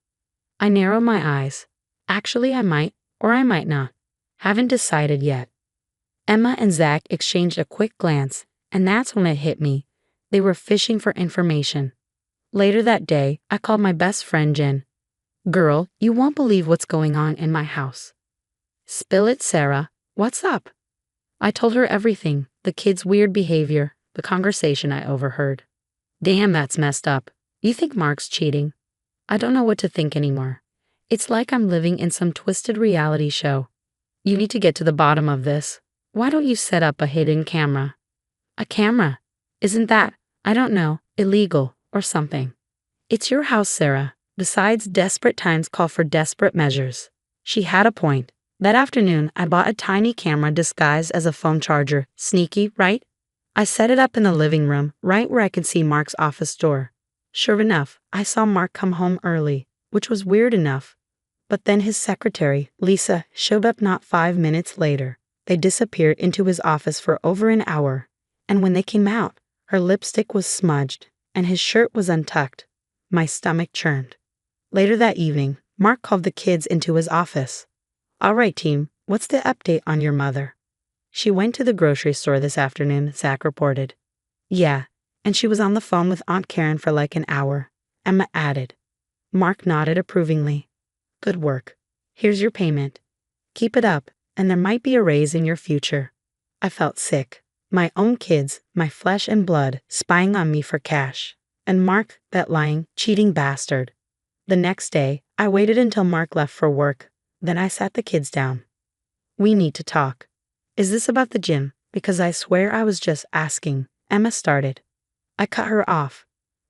I narrow my eyes. Actually, I might, or I might not. Haven't decided yet. Emma and Zach exchanged a quick glance, and that's when it hit me. They were fishing for information. Later that day, I called my best friend Jen. Girl, you won't believe what's going on in my house. Spill it, Sarah. What's up? I told her everything, the kids' weird behavior, the conversation I overheard. Damn, that's messed up. You think Mark's cheating? I don't know what to think anymore. It's like I'm living in some twisted reality show. You need to get to the bottom of this. Why don't you set up a hidden camera? A camera? Isn't that, I don't know, illegal or something? It's your house, Sarah. Besides, desperate times call for desperate measures. She had a point. That afternoon, I bought a tiny camera disguised as a phone charger. Sneaky, right? I set it up in the living room, right where I could see Mark's office door. Sure enough, I saw Mark come home early, which was weird enough. But then his secretary, Lisa, showed up not 5 minutes later. They disappeared into his office for over an hour, and when they came out, her lipstick was smudged, and his shirt was untucked. My stomach churned. Later that evening, Mark called the kids into his office. All right, team, what's the update on your mother? She went to the grocery store this afternoon, Zach reported. Yeah, and she was on the phone with Aunt Karen for like an hour, Emma added. Mark nodded approvingly. Good work. Here's your payment. Keep it up, and there might be a raise in your future. I felt sick. My own kids, my flesh and blood, spying on me for cash. And Mark, that lying, cheating bastard. The next day, I waited until Mark left for work. Then I sat the kids down. We need to talk. Is this about the gym? Because I swear I was just asking. Emma started. I cut her off.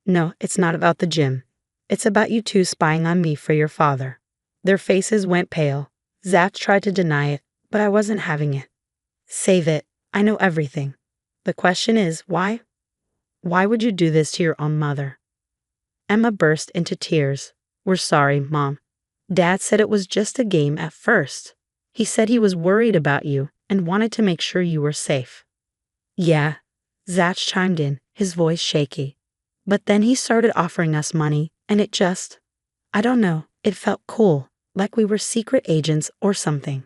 No, it's not about the gym. It's about you two spying on me for your father. Their faces went pale. Zach tried to deny it, but I wasn't having it. Save it. I know everything. The question is, why? Why would you do this to your own mother? Emma burst into tears. We're sorry, Mom. Dad said it was just a game at first. He said he was worried about you and wanted to make sure you were safe. Yeah, Zach chimed in, his voice shaky. But then he started offering us money, and it just, I don't know, it felt cool, like we were secret agents or something.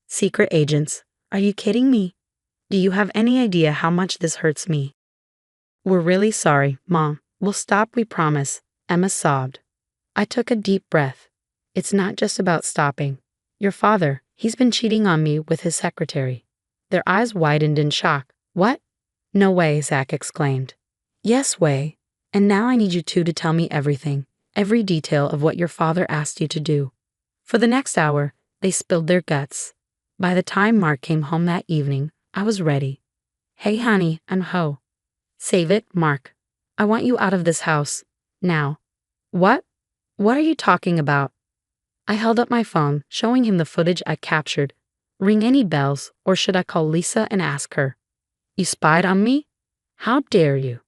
Secret agents? Are you kidding me? Do you have any idea how much this hurts me? We're really sorry, Mom. We'll stop, we promise, Emma sobbed. I took a deep breath. It's not just about stopping. Your father, he's been cheating on me with his secretary. Their eyes widened in shock. What? No way, Zach exclaimed. Yes way. And now I need you two to tell me everything, every detail of what your father asked you to do. For the next hour, they spilled their guts. By the time Mark came home that evening, I was ready. Hey honey, I'm Ho. Save it, Mark. I want you out of this house. Now. What? What are you talking about? I held up my phone, showing him the footage I captured. Ring any bells, or should I call Lisa and ask her? You spied on me? How dare you?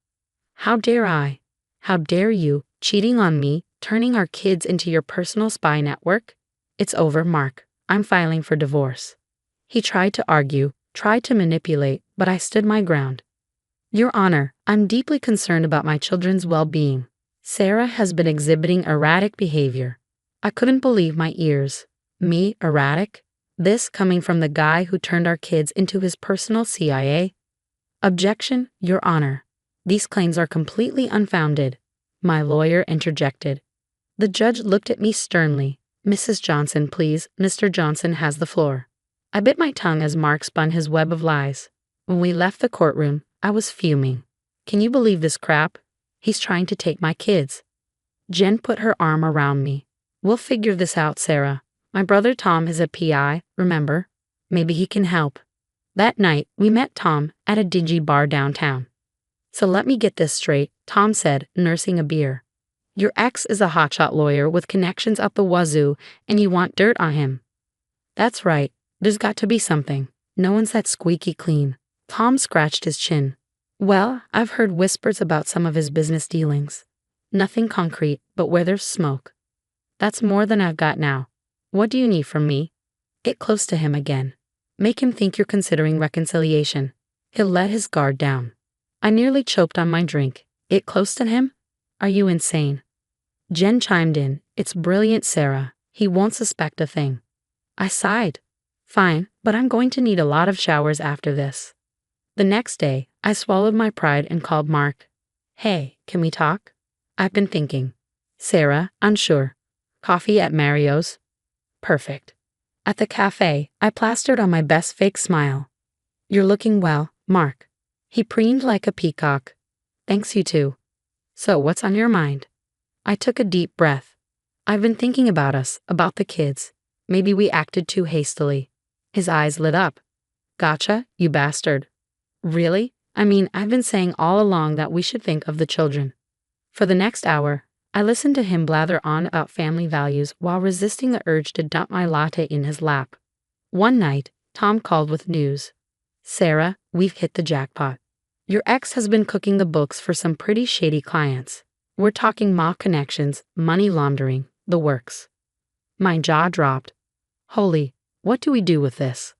How dare I? How dare you, cheating on me, turning our kids into your personal spy network? It's over, Mark. I'm filing for divorce. He tried to argue, tried to manipulate, but I stood my ground. Your Honor, I'm deeply concerned about my children's well-being. Sarah has been exhibiting erratic behavior. I couldn't believe my ears. Me, erratic? This coming from the guy who turned our kids into his personal CIA? Objection, Your Honor. These claims are completely unfounded. My lawyer interjected. The judge looked at me sternly. Mrs. Johnson, please. Mr. Johnson has the floor. I bit my tongue as Mark spun his web of lies. When we left the courtroom, I was fuming. Can you believe this crap? He's trying to take my kids. Jen put her arm around me. We'll figure this out, Sarah. My brother Tom is a PI, remember? Maybe he can help. That night, we met Tom at a dingy bar downtown. So let me get this straight, Tom said, nursing a beer. Your ex is a hotshot lawyer with connections up the wazoo, and you want dirt on him. That's right. There's got to be something. No one's that squeaky clean. Tom scratched his chin. Well, I've heard whispers about some of his business dealings. Nothing concrete, but where there's smoke. That's more than I've got now. What do you need from me? Get close to him again. Make him think you're considering reconciliation. He'll let his guard down. I nearly choked on my drink. It close to him? Are you insane? Jen chimed in. It's brilliant, Sarah. He won't suspect a thing. I sighed. Fine, but I'm going to need a lot of showers after this. The next day, I swallowed my pride and called Mark. Hey, can we talk? I've been thinking. Sarah, unsure. Coffee at Mario's? Perfect. At the cafe, I plastered on my best fake smile. You're looking well, Mark. He preened like a peacock. Thanks, you too. So, what's on your mind? I took a deep breath. I've been thinking about us, about the kids. Maybe we acted too hastily. His eyes lit up. Gotcha, you bastard. Really? I mean, I've been saying all along that we should think of the children. For the next hour, I listened to him blather on about family values while resisting the urge to dump my latte in his lap. One night, Tom called with news. Sarah, we've hit the jackpot. Your ex has been cooking the books for some pretty shady clients. We're talking mob connections, money laundering, the works. My jaw dropped. Holy, what do we do with this?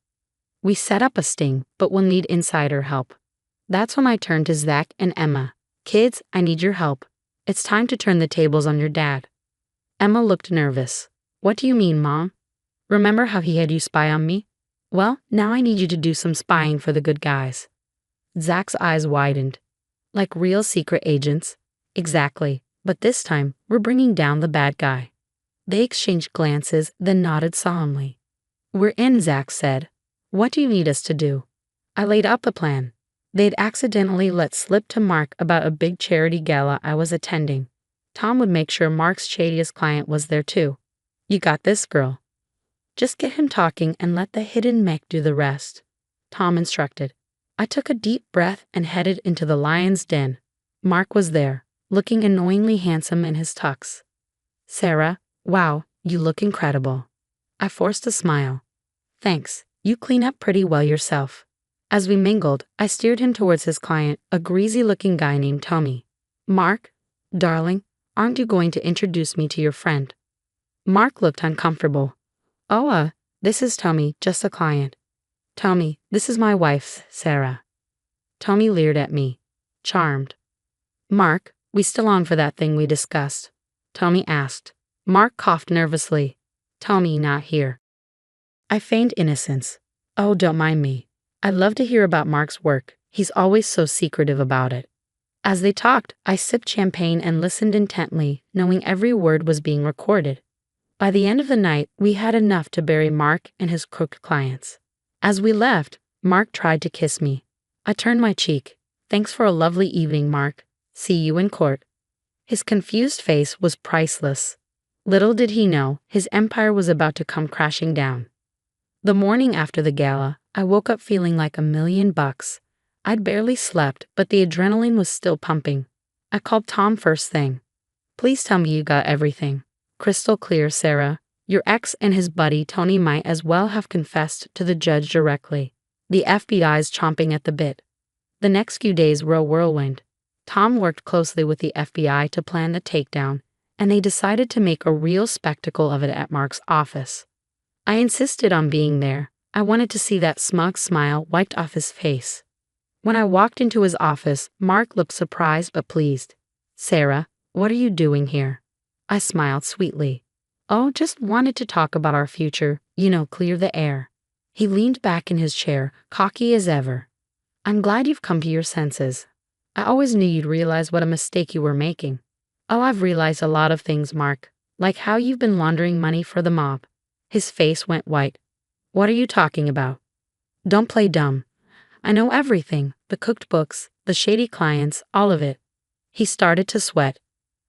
We set up a sting, but we'll need insider help. That's when I turned to Zach and Emma. Kids, I need your help. It's time to turn the tables on your dad. Emma looked nervous. What do you mean, Mom? Remember how he had you spy on me? Well, now I need you to do some spying for the good guys. Zach's eyes widened. Like real secret agents? Exactly, but this time we're bringing down the bad guy. They exchanged glances, then nodded solemnly. We're in, Zach said. What do you need us to do? I laid out the plan. They'd accidentally let slip to Mark about a big charity gala I was attending. Tom would make sure Mark's shadiest client was there too. You got this, girl. Just get him talking and let the hidden mech do the rest, Tom instructed. I took a deep breath and headed into the lion's den. Mark was there, looking annoyingly handsome in his tux. Sarah, wow, you look incredible. I forced a smile. Thanks, you clean up pretty well yourself. As we mingled, I steered him towards his client, a greasy-looking guy named Tommy. Mark, darling, aren't you going to introduce me to your friend? Mark looked uncomfortable. Oh, this is Tommy, just a client. Tommy, this is my wife, Sarah. Tommy leered at me, charmed. Mark, we still on for that thing we discussed? Tommy asked. Mark coughed nervously. Tommy, not here. I feigned innocence. Oh, don't mind me. I'd love to hear about Mark's work. He's always so secretive about it. As they talked, I sipped champagne and listened intently, knowing every word was being recorded. By the end of the night, we had enough to bury Mark and his crooked clients. As we left, Mark tried to kiss me. I turned my cheek. Thanks for a lovely evening, Mark. See you in court. His confused face was priceless. Little did he know, his empire was about to come crashing down. The morning after the gala, I woke up feeling like $1,000,000. I'd barely slept, but the adrenaline was still pumping. I called Tom first thing. Please tell me you got everything. Crystal clear, Sarah. Your ex and his buddy Tony might as well have confessed to the judge directly. The FBI's chomping at the bit. The next few days were a whirlwind. Tom worked closely with the FBI to plan the takedown, and they decided to make a real spectacle of it at Mark's office. I insisted on being there. I wanted to see that smug smile wiped off his face. When I walked into his office, Mark looked surprised but pleased. Sarah, what are you doing here? I smiled sweetly. Oh, just wanted to talk about our future, clear the air. He leaned back in his chair, cocky as ever. I'm glad you've come to your senses. I always knew you'd realize what a mistake you were making. Oh, I've realized a lot of things, Mark, like how you've been laundering money for the mob. His face went white. What are you talking about? Don't play dumb. I know everything, the cooked books, the shady clients, all of it. He started to sweat.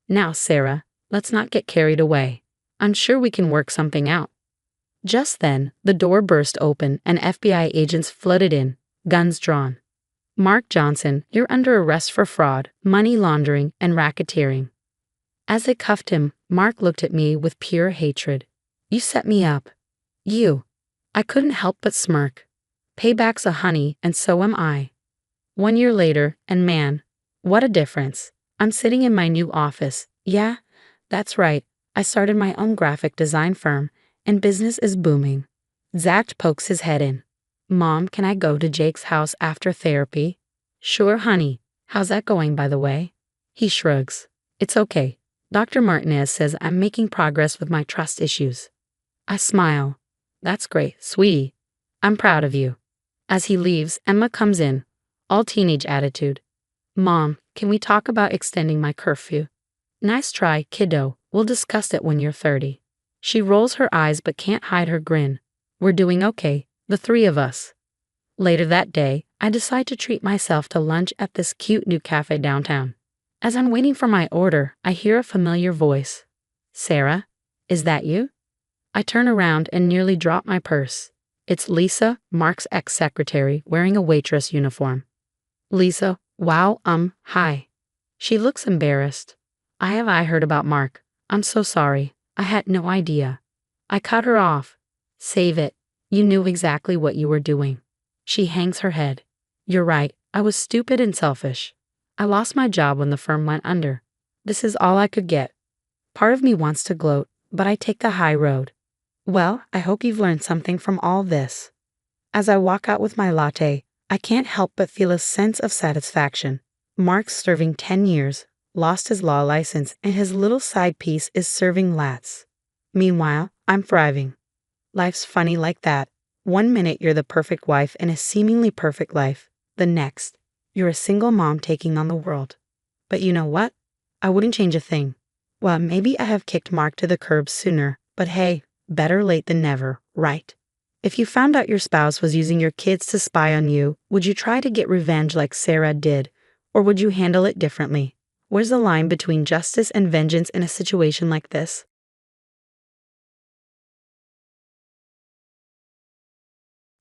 Now, Sarah, let's not get carried away. I'm sure we can work something out. Just then, the door burst open and FBI agents flooded in, guns drawn. Mark Johnson, you're under arrest for fraud, money laundering, and racketeering. As they cuffed him, Mark looked at me with pure hatred. You set me up. You. I couldn't help but smirk. Payback's a honey, and so am I. 1 year later, and man, what a difference. I'm sitting in my new office. Yeah, that's right. I started my own graphic design firm, and business is booming. Zach pokes his head in. Mom, can I go to Jake's house after therapy? Sure, honey. How's that going, by the way? He shrugs. It's okay. Dr. Martinez says I'm making progress with my trust issues. I smile. That's great, sweetie. I'm proud of you. As he leaves, Emma comes in, all teenage attitude. Mom, can we talk about extending my curfew? Nice try, kiddo. We'll discuss it when you're 30. She rolls her eyes but can't hide her grin. We're doing okay, the three of us. Later that day, I decide to treat myself to lunch at this cute new cafe downtown. As I'm waiting for my order, I hear a familiar voice. Sarah, is that you? I turn around and nearly drop my purse. It's Lisa, Mark's ex-secretary, wearing a waitress uniform. Lisa, wow, hi. She looks embarrassed. I heard about Mark. I'm so sorry. I had no idea. I cut her off. Save it. You knew exactly what you were doing. She hangs her head. You're right. I was stupid and selfish. I lost my job when the firm went under. This is all I could get. Part of me wants to gloat, but I take the high road. Well, I hope you've learned something from all this. As I walk out with my latte, I can't help but feel a sense of satisfaction. Mark's serving 10 years, lost his law license, and his little side piece is serving lats. Meanwhile, I'm thriving. Life's funny like that. One minute you're the perfect wife in a seemingly perfect life. The next, you're a single mom taking on the world. But you know what? I wouldn't change a thing. Well, maybe I have kicked Mark to the curb sooner, but hey, better late than never, right? If you found out your spouse was using your kids to spy on you, would you try to get revenge like Sarah did, or would you handle it differently? Where's the line between justice and vengeance in a situation like this?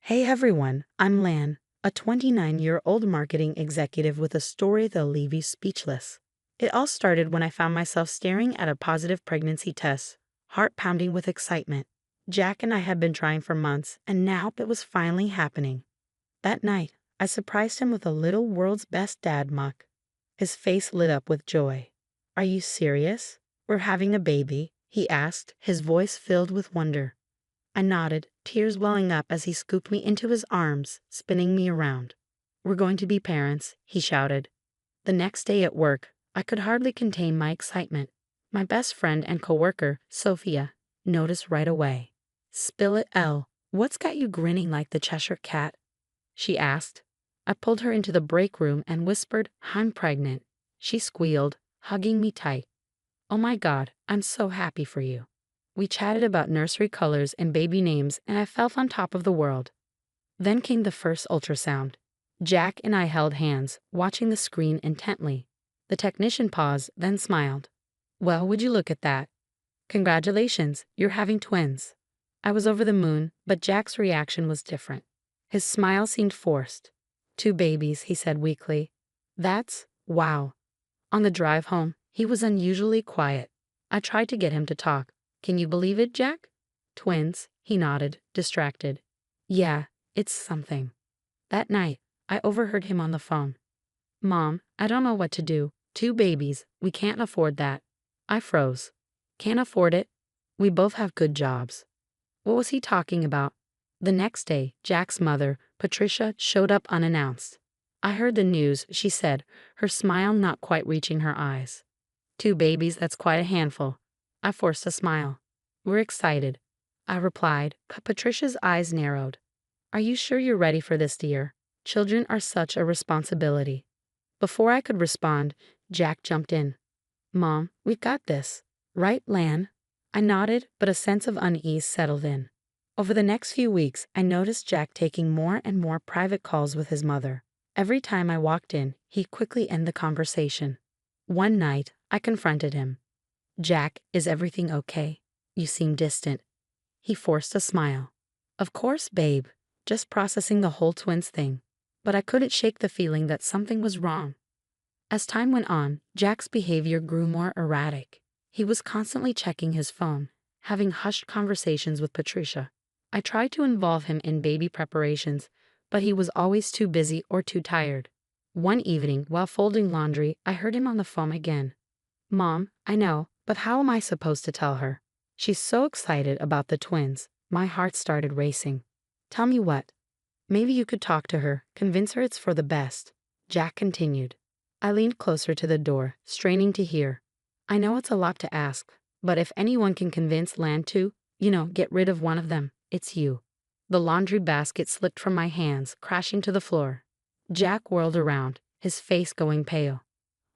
Hey everyone, I'm Lan, a 29-year-old marketing executive with a story that'll leave you speechless. It all started when I found myself staring at a positive pregnancy test, heart pounding with excitement. Jack and I had been trying for months, and now it was finally happening. That night, I surprised him with a little world's best dad muck. His face lit up with joy. Are you serious? We're having a baby? He asked, his voice filled with wonder. I nodded, tears welling up as he scooped me into his arms, spinning me around. We're going to be parents, he shouted. The next day at work, I could hardly contain my excitement. My best friend and coworker, Sophia, noticed right away. Spill it, Elle. What's got you grinning like the Cheshire Cat? She asked. I pulled her into the break room and whispered, I'm pregnant. She squealed, hugging me tight. Oh my God, I'm so happy for you. We chatted about nursery colors and baby names, and I felt on top of the world. Then came the first ultrasound. Jack and I held hands, watching the screen intently. The technician paused, then smiled. Well, would you look at that? Congratulations, you're having twins. I was over the moon, but Jack's reaction was different. His smile seemed forced. 2 babies, he said weakly. That's wow. On the drive home, he was unusually quiet. I tried to get him to talk. Can you believe it, Jack? Twins, he nodded, distracted. Yeah, it's something. That night, I overheard him on the phone. Mom, I don't know what to do. 2 babies, we can't afford that. I froze. Can't afford it? We both have good jobs. What was he talking about? The next day, Jack's mother, Patricia, showed up unannounced. I heard the news, she said, her smile not quite reaching her eyes. 2 babies, that's quite a handful. I forced a smile. We're excited, I replied, but Patricia's eyes narrowed. Are you sure you're ready for this, dear? Children are such a responsibility. Before I could respond, Jack jumped in. Mom, we've got this. Right, Lan? I nodded, but a sense of unease settled in. Over the next few weeks, I noticed Jack taking more and more private calls with his mother. Every time I walked in, he'd quickly end the conversation. One night, I confronted him. Jack, is everything okay? You seem distant. He forced a smile. Of course, babe. Just processing the whole twins thing. But I couldn't shake the feeling that something was wrong. As time went on, Jack's behavior grew more erratic. He was constantly checking his phone, having hushed conversations with Patricia. I tried to involve him in baby preparations, but he was always too busy or too tired. One evening, while folding laundry, I heard him on the phone again. Mom, I know, but how am I supposed to tell her? She's so excited about the twins. My heart started racing. Tell me what? Maybe you could talk to her, convince her it's for the best. Jack continued. I leaned closer to the door, straining to hear. I know it's a lot to ask, but if anyone can convince Land to, get rid of one of them, it's you. The laundry basket slipped from my hands, crashing to the floor. Jack whirled around, his face going pale.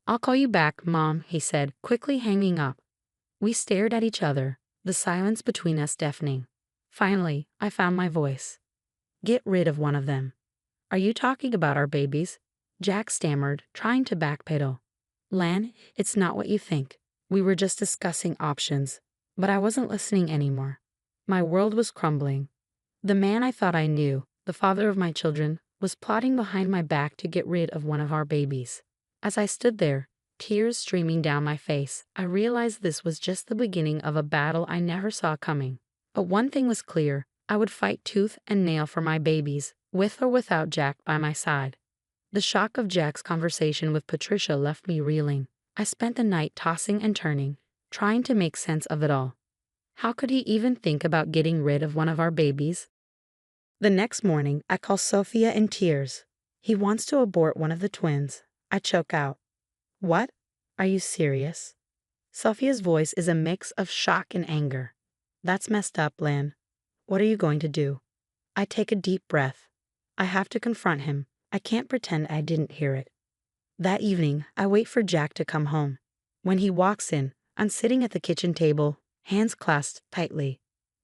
I'll call you back, Mom, he said, quickly hanging up. We stared at each other, the silence between us deafening. Finally, I found my voice. Get rid of one of them. Are you talking about our babies? Jack stammered, trying to backpedal. Lan, it's not what you think. We were just discussing options. But I wasn't listening anymore. My world was crumbling. The man I thought I knew, the father of my children, was plotting behind my back to get rid of one of our babies. As I stood there, tears streaming down my face, I realized this was just the beginning of a battle I never saw coming. But one thing was clear, I would fight tooth and nail for my babies, with or without Jack by my side. The shock of Jack's conversation with Patricia left me reeling. I spent the night tossing and turning, trying to make sense of it all. How could he even think about getting rid of one of our babies? The next morning, I call Sophia in tears. He wants to abort one of the twins. I choke out. What? Are you serious? Sophia's voice is a mix of shock and anger. That's messed up, Lan. What are you going to do? I take a deep breath. I have to confront him. I can't pretend I didn't hear it. That evening, I wait for Jack to come home. When he walks in, I'm sitting at the kitchen table, hands clasped tightly.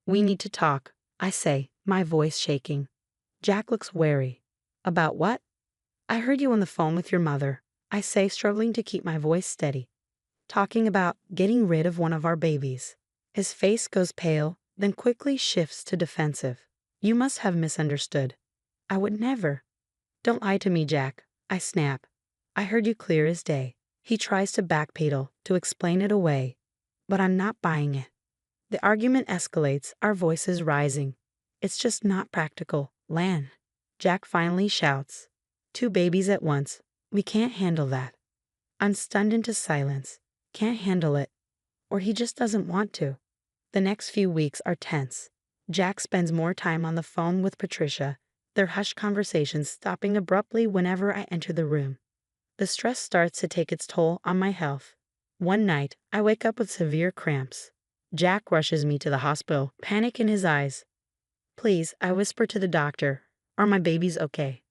We need to talk, I say, my voice shaking. Jack looks wary. About what? I heard you on the phone with your mother, I say, struggling to keep my voice steady. Talking about getting rid of one of our babies. His face goes pale, then quickly shifts to defensive. You must have misunderstood. I would never. Don't lie to me, Jack, I snap. I heard you clear as day. He tries to backpedal, to explain it away. But I'm not buying it. The argument escalates, our voices rising. It's just not practical, Lan. Jack finally shouts. 2 babies at once. We can't handle that. I'm stunned into silence. Can't handle it. Or he just doesn't want to. The next few weeks are tense. Jack spends more time on the phone with Patricia, their hushed conversations stopping abruptly whenever I enter the room. The stress starts to take its toll on my health. One night, I wake up with severe cramps. Jack rushes me to the hospital, panic in his eyes. Please, I whisper to the doctor, are my babies okay?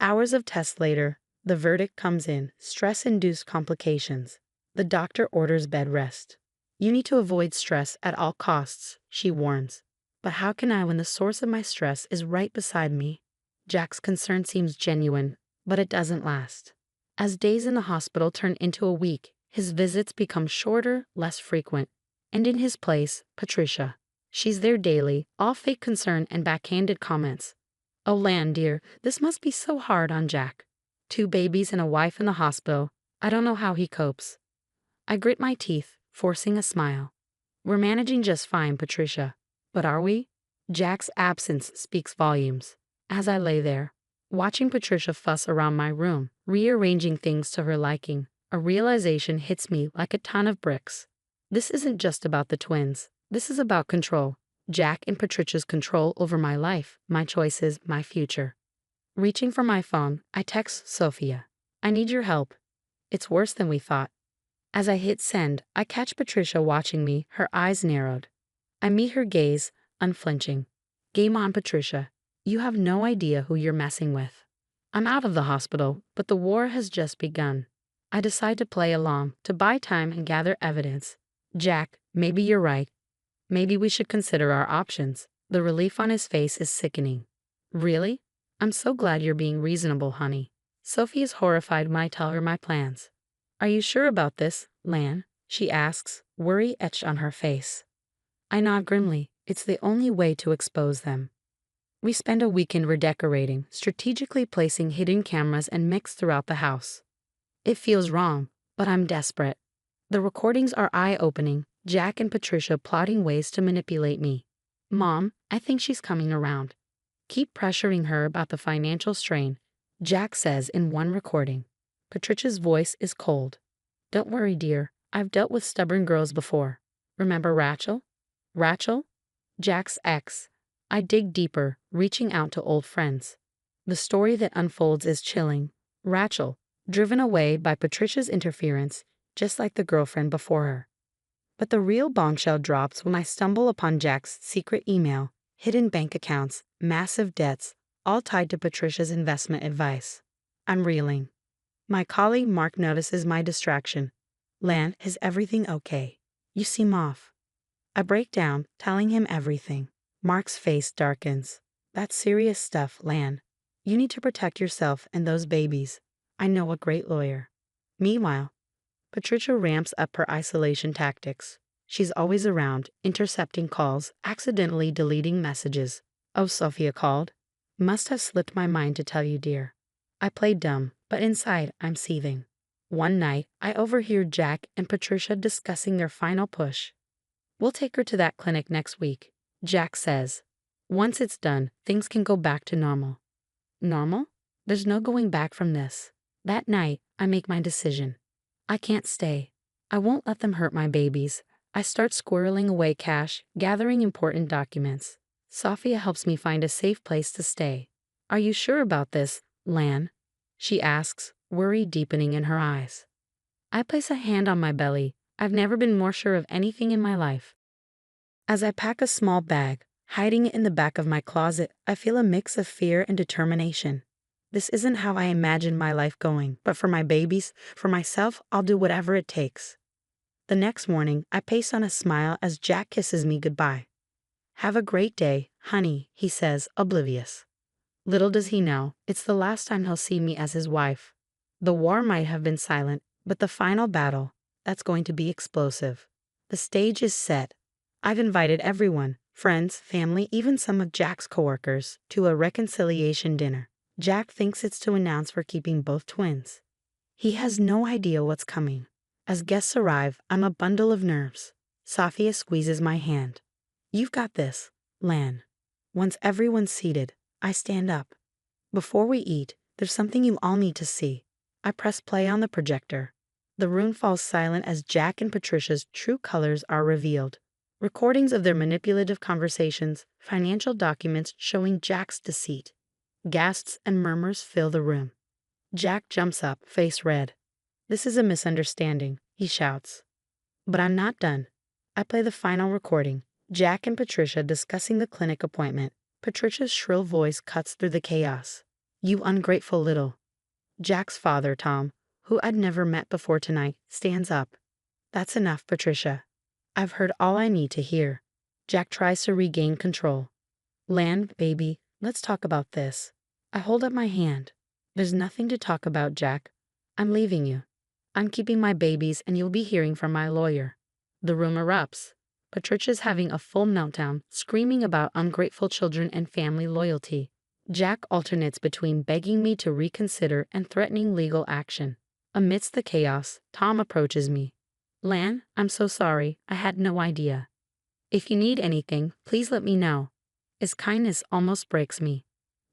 Hours of tests later, the verdict comes in, stress-induced complications. The doctor orders bed rest. You need to avoid stress at all costs, she warns. But how can I when the source of my stress is right beside me? Jack's concern seems genuine, but it doesn't last. As days in the hospital turn into a week, his visits become shorter, less frequent. And in his place, Patricia. She's there daily, all fake concern and backhanded comments. Oh, Lan, dear, this must be so hard on Jack. 2 babies and a wife in the hospital. I don't know how he copes. I grit my teeth, forcing a smile. We're managing just fine, Patricia. But are we? Jack's absence speaks volumes. As I lay there, watching Patricia fuss around my room, rearranging things to her liking, a realization hits me like a ton of bricks. This isn't just about the twins. This is about control. Jack and Patricia's control over my life, my choices, my future. Reaching for my phone, I text Sophia. I need your help. It's worse than we thought. As I hit send, I catch Patricia watching me, her eyes narrowed. I meet her gaze, unflinching. Game on, Patricia. You have no idea who you're messing with. I'm out of the hospital, but the war has just begun. I decide to play along, to buy time and gather evidence. Jack, maybe you're right. Maybe we should consider our options. The relief on his face is sickening. Really? I'm so glad you're being reasonable, honey. Sophie is horrified when I tell her my plans. Are you sure about this, Lan? She asks, worry etched on her face. I nod grimly. It's the only way to expose them. We spend a weekend redecorating, strategically placing hidden cameras and mix throughout the house. It feels wrong, but I'm desperate. The recordings are eye-opening, Jack and Patricia plotting ways to manipulate me. Mom, I think she's coming around. Keep pressuring her about the financial strain, Jack says in one recording. Patricia's voice is cold. Don't worry, dear. I've dealt with stubborn girls before. Remember Rachel? Rachel? Jack's ex. I dig deeper, reaching out to old friends. The story that unfolds is chilling. Rachel, driven away by Patricia's interference, just like the girlfriend before her. But the real bombshell drops when I stumble upon Jack's secret email, hidden bank accounts, massive debts, all tied to Patricia's investment advice. I'm reeling. My colleague Mark notices my distraction. Lan, is everything okay? You seem off. I break down, telling him everything. Mark's face darkens. That's serious stuff, Lan. You need to protect yourself and those babies. I know a great lawyer. Meanwhile, Patricia ramps up her isolation tactics. She's always around, intercepting calls, accidentally deleting messages. Oh, Sophia called. Must have slipped my mind to tell you, dear. I played dumb, but inside I'm seething. One night, I overhear Jack and Patricia discussing their final push. We'll take her to that clinic next week, Jack says. Once it's done, things can go back to normal. Normal? There's no going back from this. That night, I make my decision. I can't stay. I won't let them hurt my babies. I start squirreling away cash, gathering important documents. Sophia helps me find a safe place to stay. Are you sure about this, Lan? She asks, worry deepening in her eyes. I place a hand on my belly. I've never been more sure of anything in my life. As I pack a small bag, hiding it in the back of my closet, I feel a mix of fear and determination. This isn't how I imagine my life going, but for my babies, for myself, I'll do whatever it takes. The next morning, I pace on a smile as Jack kisses me goodbye. Have a great day, honey, he says, oblivious. Little does he know, it's the last time he'll see me as his wife. The war might have been silent, but the final battle, that's going to be explosive. The stage is set. I've invited everyone, friends, family, even some of Jack's coworkers, to a reconciliation dinner. Jack thinks it's to announce we're keeping both twins. He has no idea what's coming. As guests arrive, I'm a bundle of nerves. Sophia squeezes my hand. You've got this, Lan. Once everyone's seated, I stand up. Before we eat, there's something you all need to see. I press play on the projector. The room falls silent as Jack and Patricia's true colors are revealed. Recordings of their manipulative conversations, financial documents showing Jack's deceit. Gasps and murmurs fill the room. Jack jumps up, face red. This is a misunderstanding, he shouts. But I'm not done. I play the final recording. Jack and Patricia discussing the clinic appointment. Patricia's shrill voice cuts through the chaos. You ungrateful little. Jack's father, Tom, who I'd never met before tonight, stands up. That's enough, Patricia. I've heard all I need to hear. Jack tries to regain control. Lan, baby, let's talk about this. I hold up my hand. There's nothing to talk about, Jack. I'm leaving you. I'm keeping my babies and you'll be hearing from my lawyer. The room erupts. Patricia's having a full meltdown, screaming about ungrateful children and family loyalty. Jack alternates between begging me to reconsider and threatening legal action. Amidst the chaos, Tom approaches me. Lan, I'm so sorry, I had no idea. If you need anything, please let me know. His kindness almost breaks me.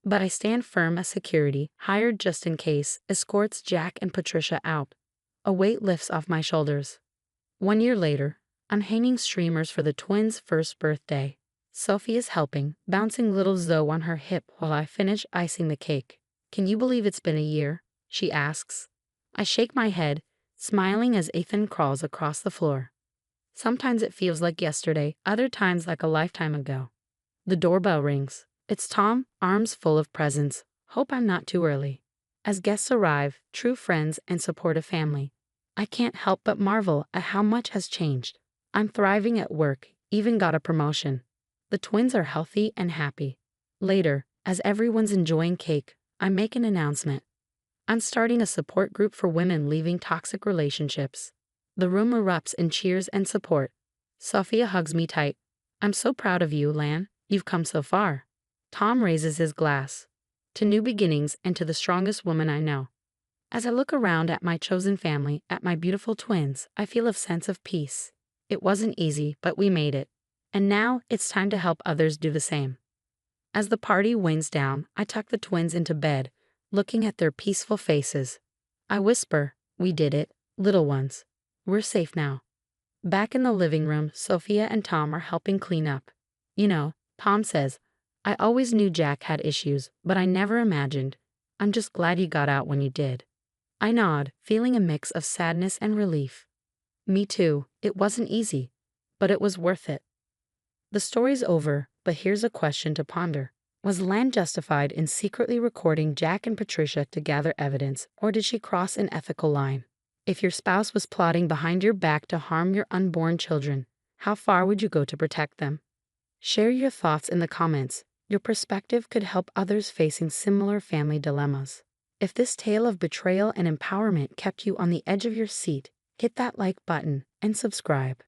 But I stand firm as security, hired just in case, escorts Jack and Patricia out. A weight lifts off my shoulders. 1 year later, I'm hanging streamers for the twins' first birthday. Sophia's helping, bouncing little Zoe on her hip while I finish icing the cake. Can you believe it's been a year? She asks. I shake my head, smiling as Ethan crawls across the floor. Sometimes it feels like yesterday, other times like a lifetime ago. The doorbell rings. It's Tom, arms full of presents. Hope I'm not too early. As guests arrive, true friends and supportive family, I can't help but marvel at how much has changed. I'm thriving at work, even got a promotion. The twins are healthy and happy. Later, as everyone's enjoying cake, I make an announcement. I'm starting a support group for women leaving toxic relationships. The room erupts in cheers and support. Sophia hugs me tight. I'm so proud of you, Lan. You've come so far. Tom raises his glass. To new beginnings and to the strongest woman I know. As I look around at my chosen family, at my beautiful twins, I feel a sense of peace. It wasn't easy, but we made it. And now it's time to help others do the same. As the party winds down, I tuck the twins into bed, looking at their peaceful faces. I whisper, we did it, little ones. We're safe now. Back in the living room, Sophia and Tom are helping clean up. You know, Tom says, I always knew Jack had issues, but I never imagined. I'm just glad you got out when you did. I nod, feeling a mix of sadness and relief. Me too, it wasn't easy, but it was worth it. The story's over, but here's a question to ponder. Was Lan justified in secretly recording Jack and Patricia to gather evidence, or did she cross an ethical line? If your spouse was plotting behind your back to harm your unborn children, how far would you go to protect them? Share your thoughts in the comments. Your perspective could help others facing similar family dilemmas. If this tale of betrayal and empowerment kept you on the edge of your seat, hit that like button and subscribe.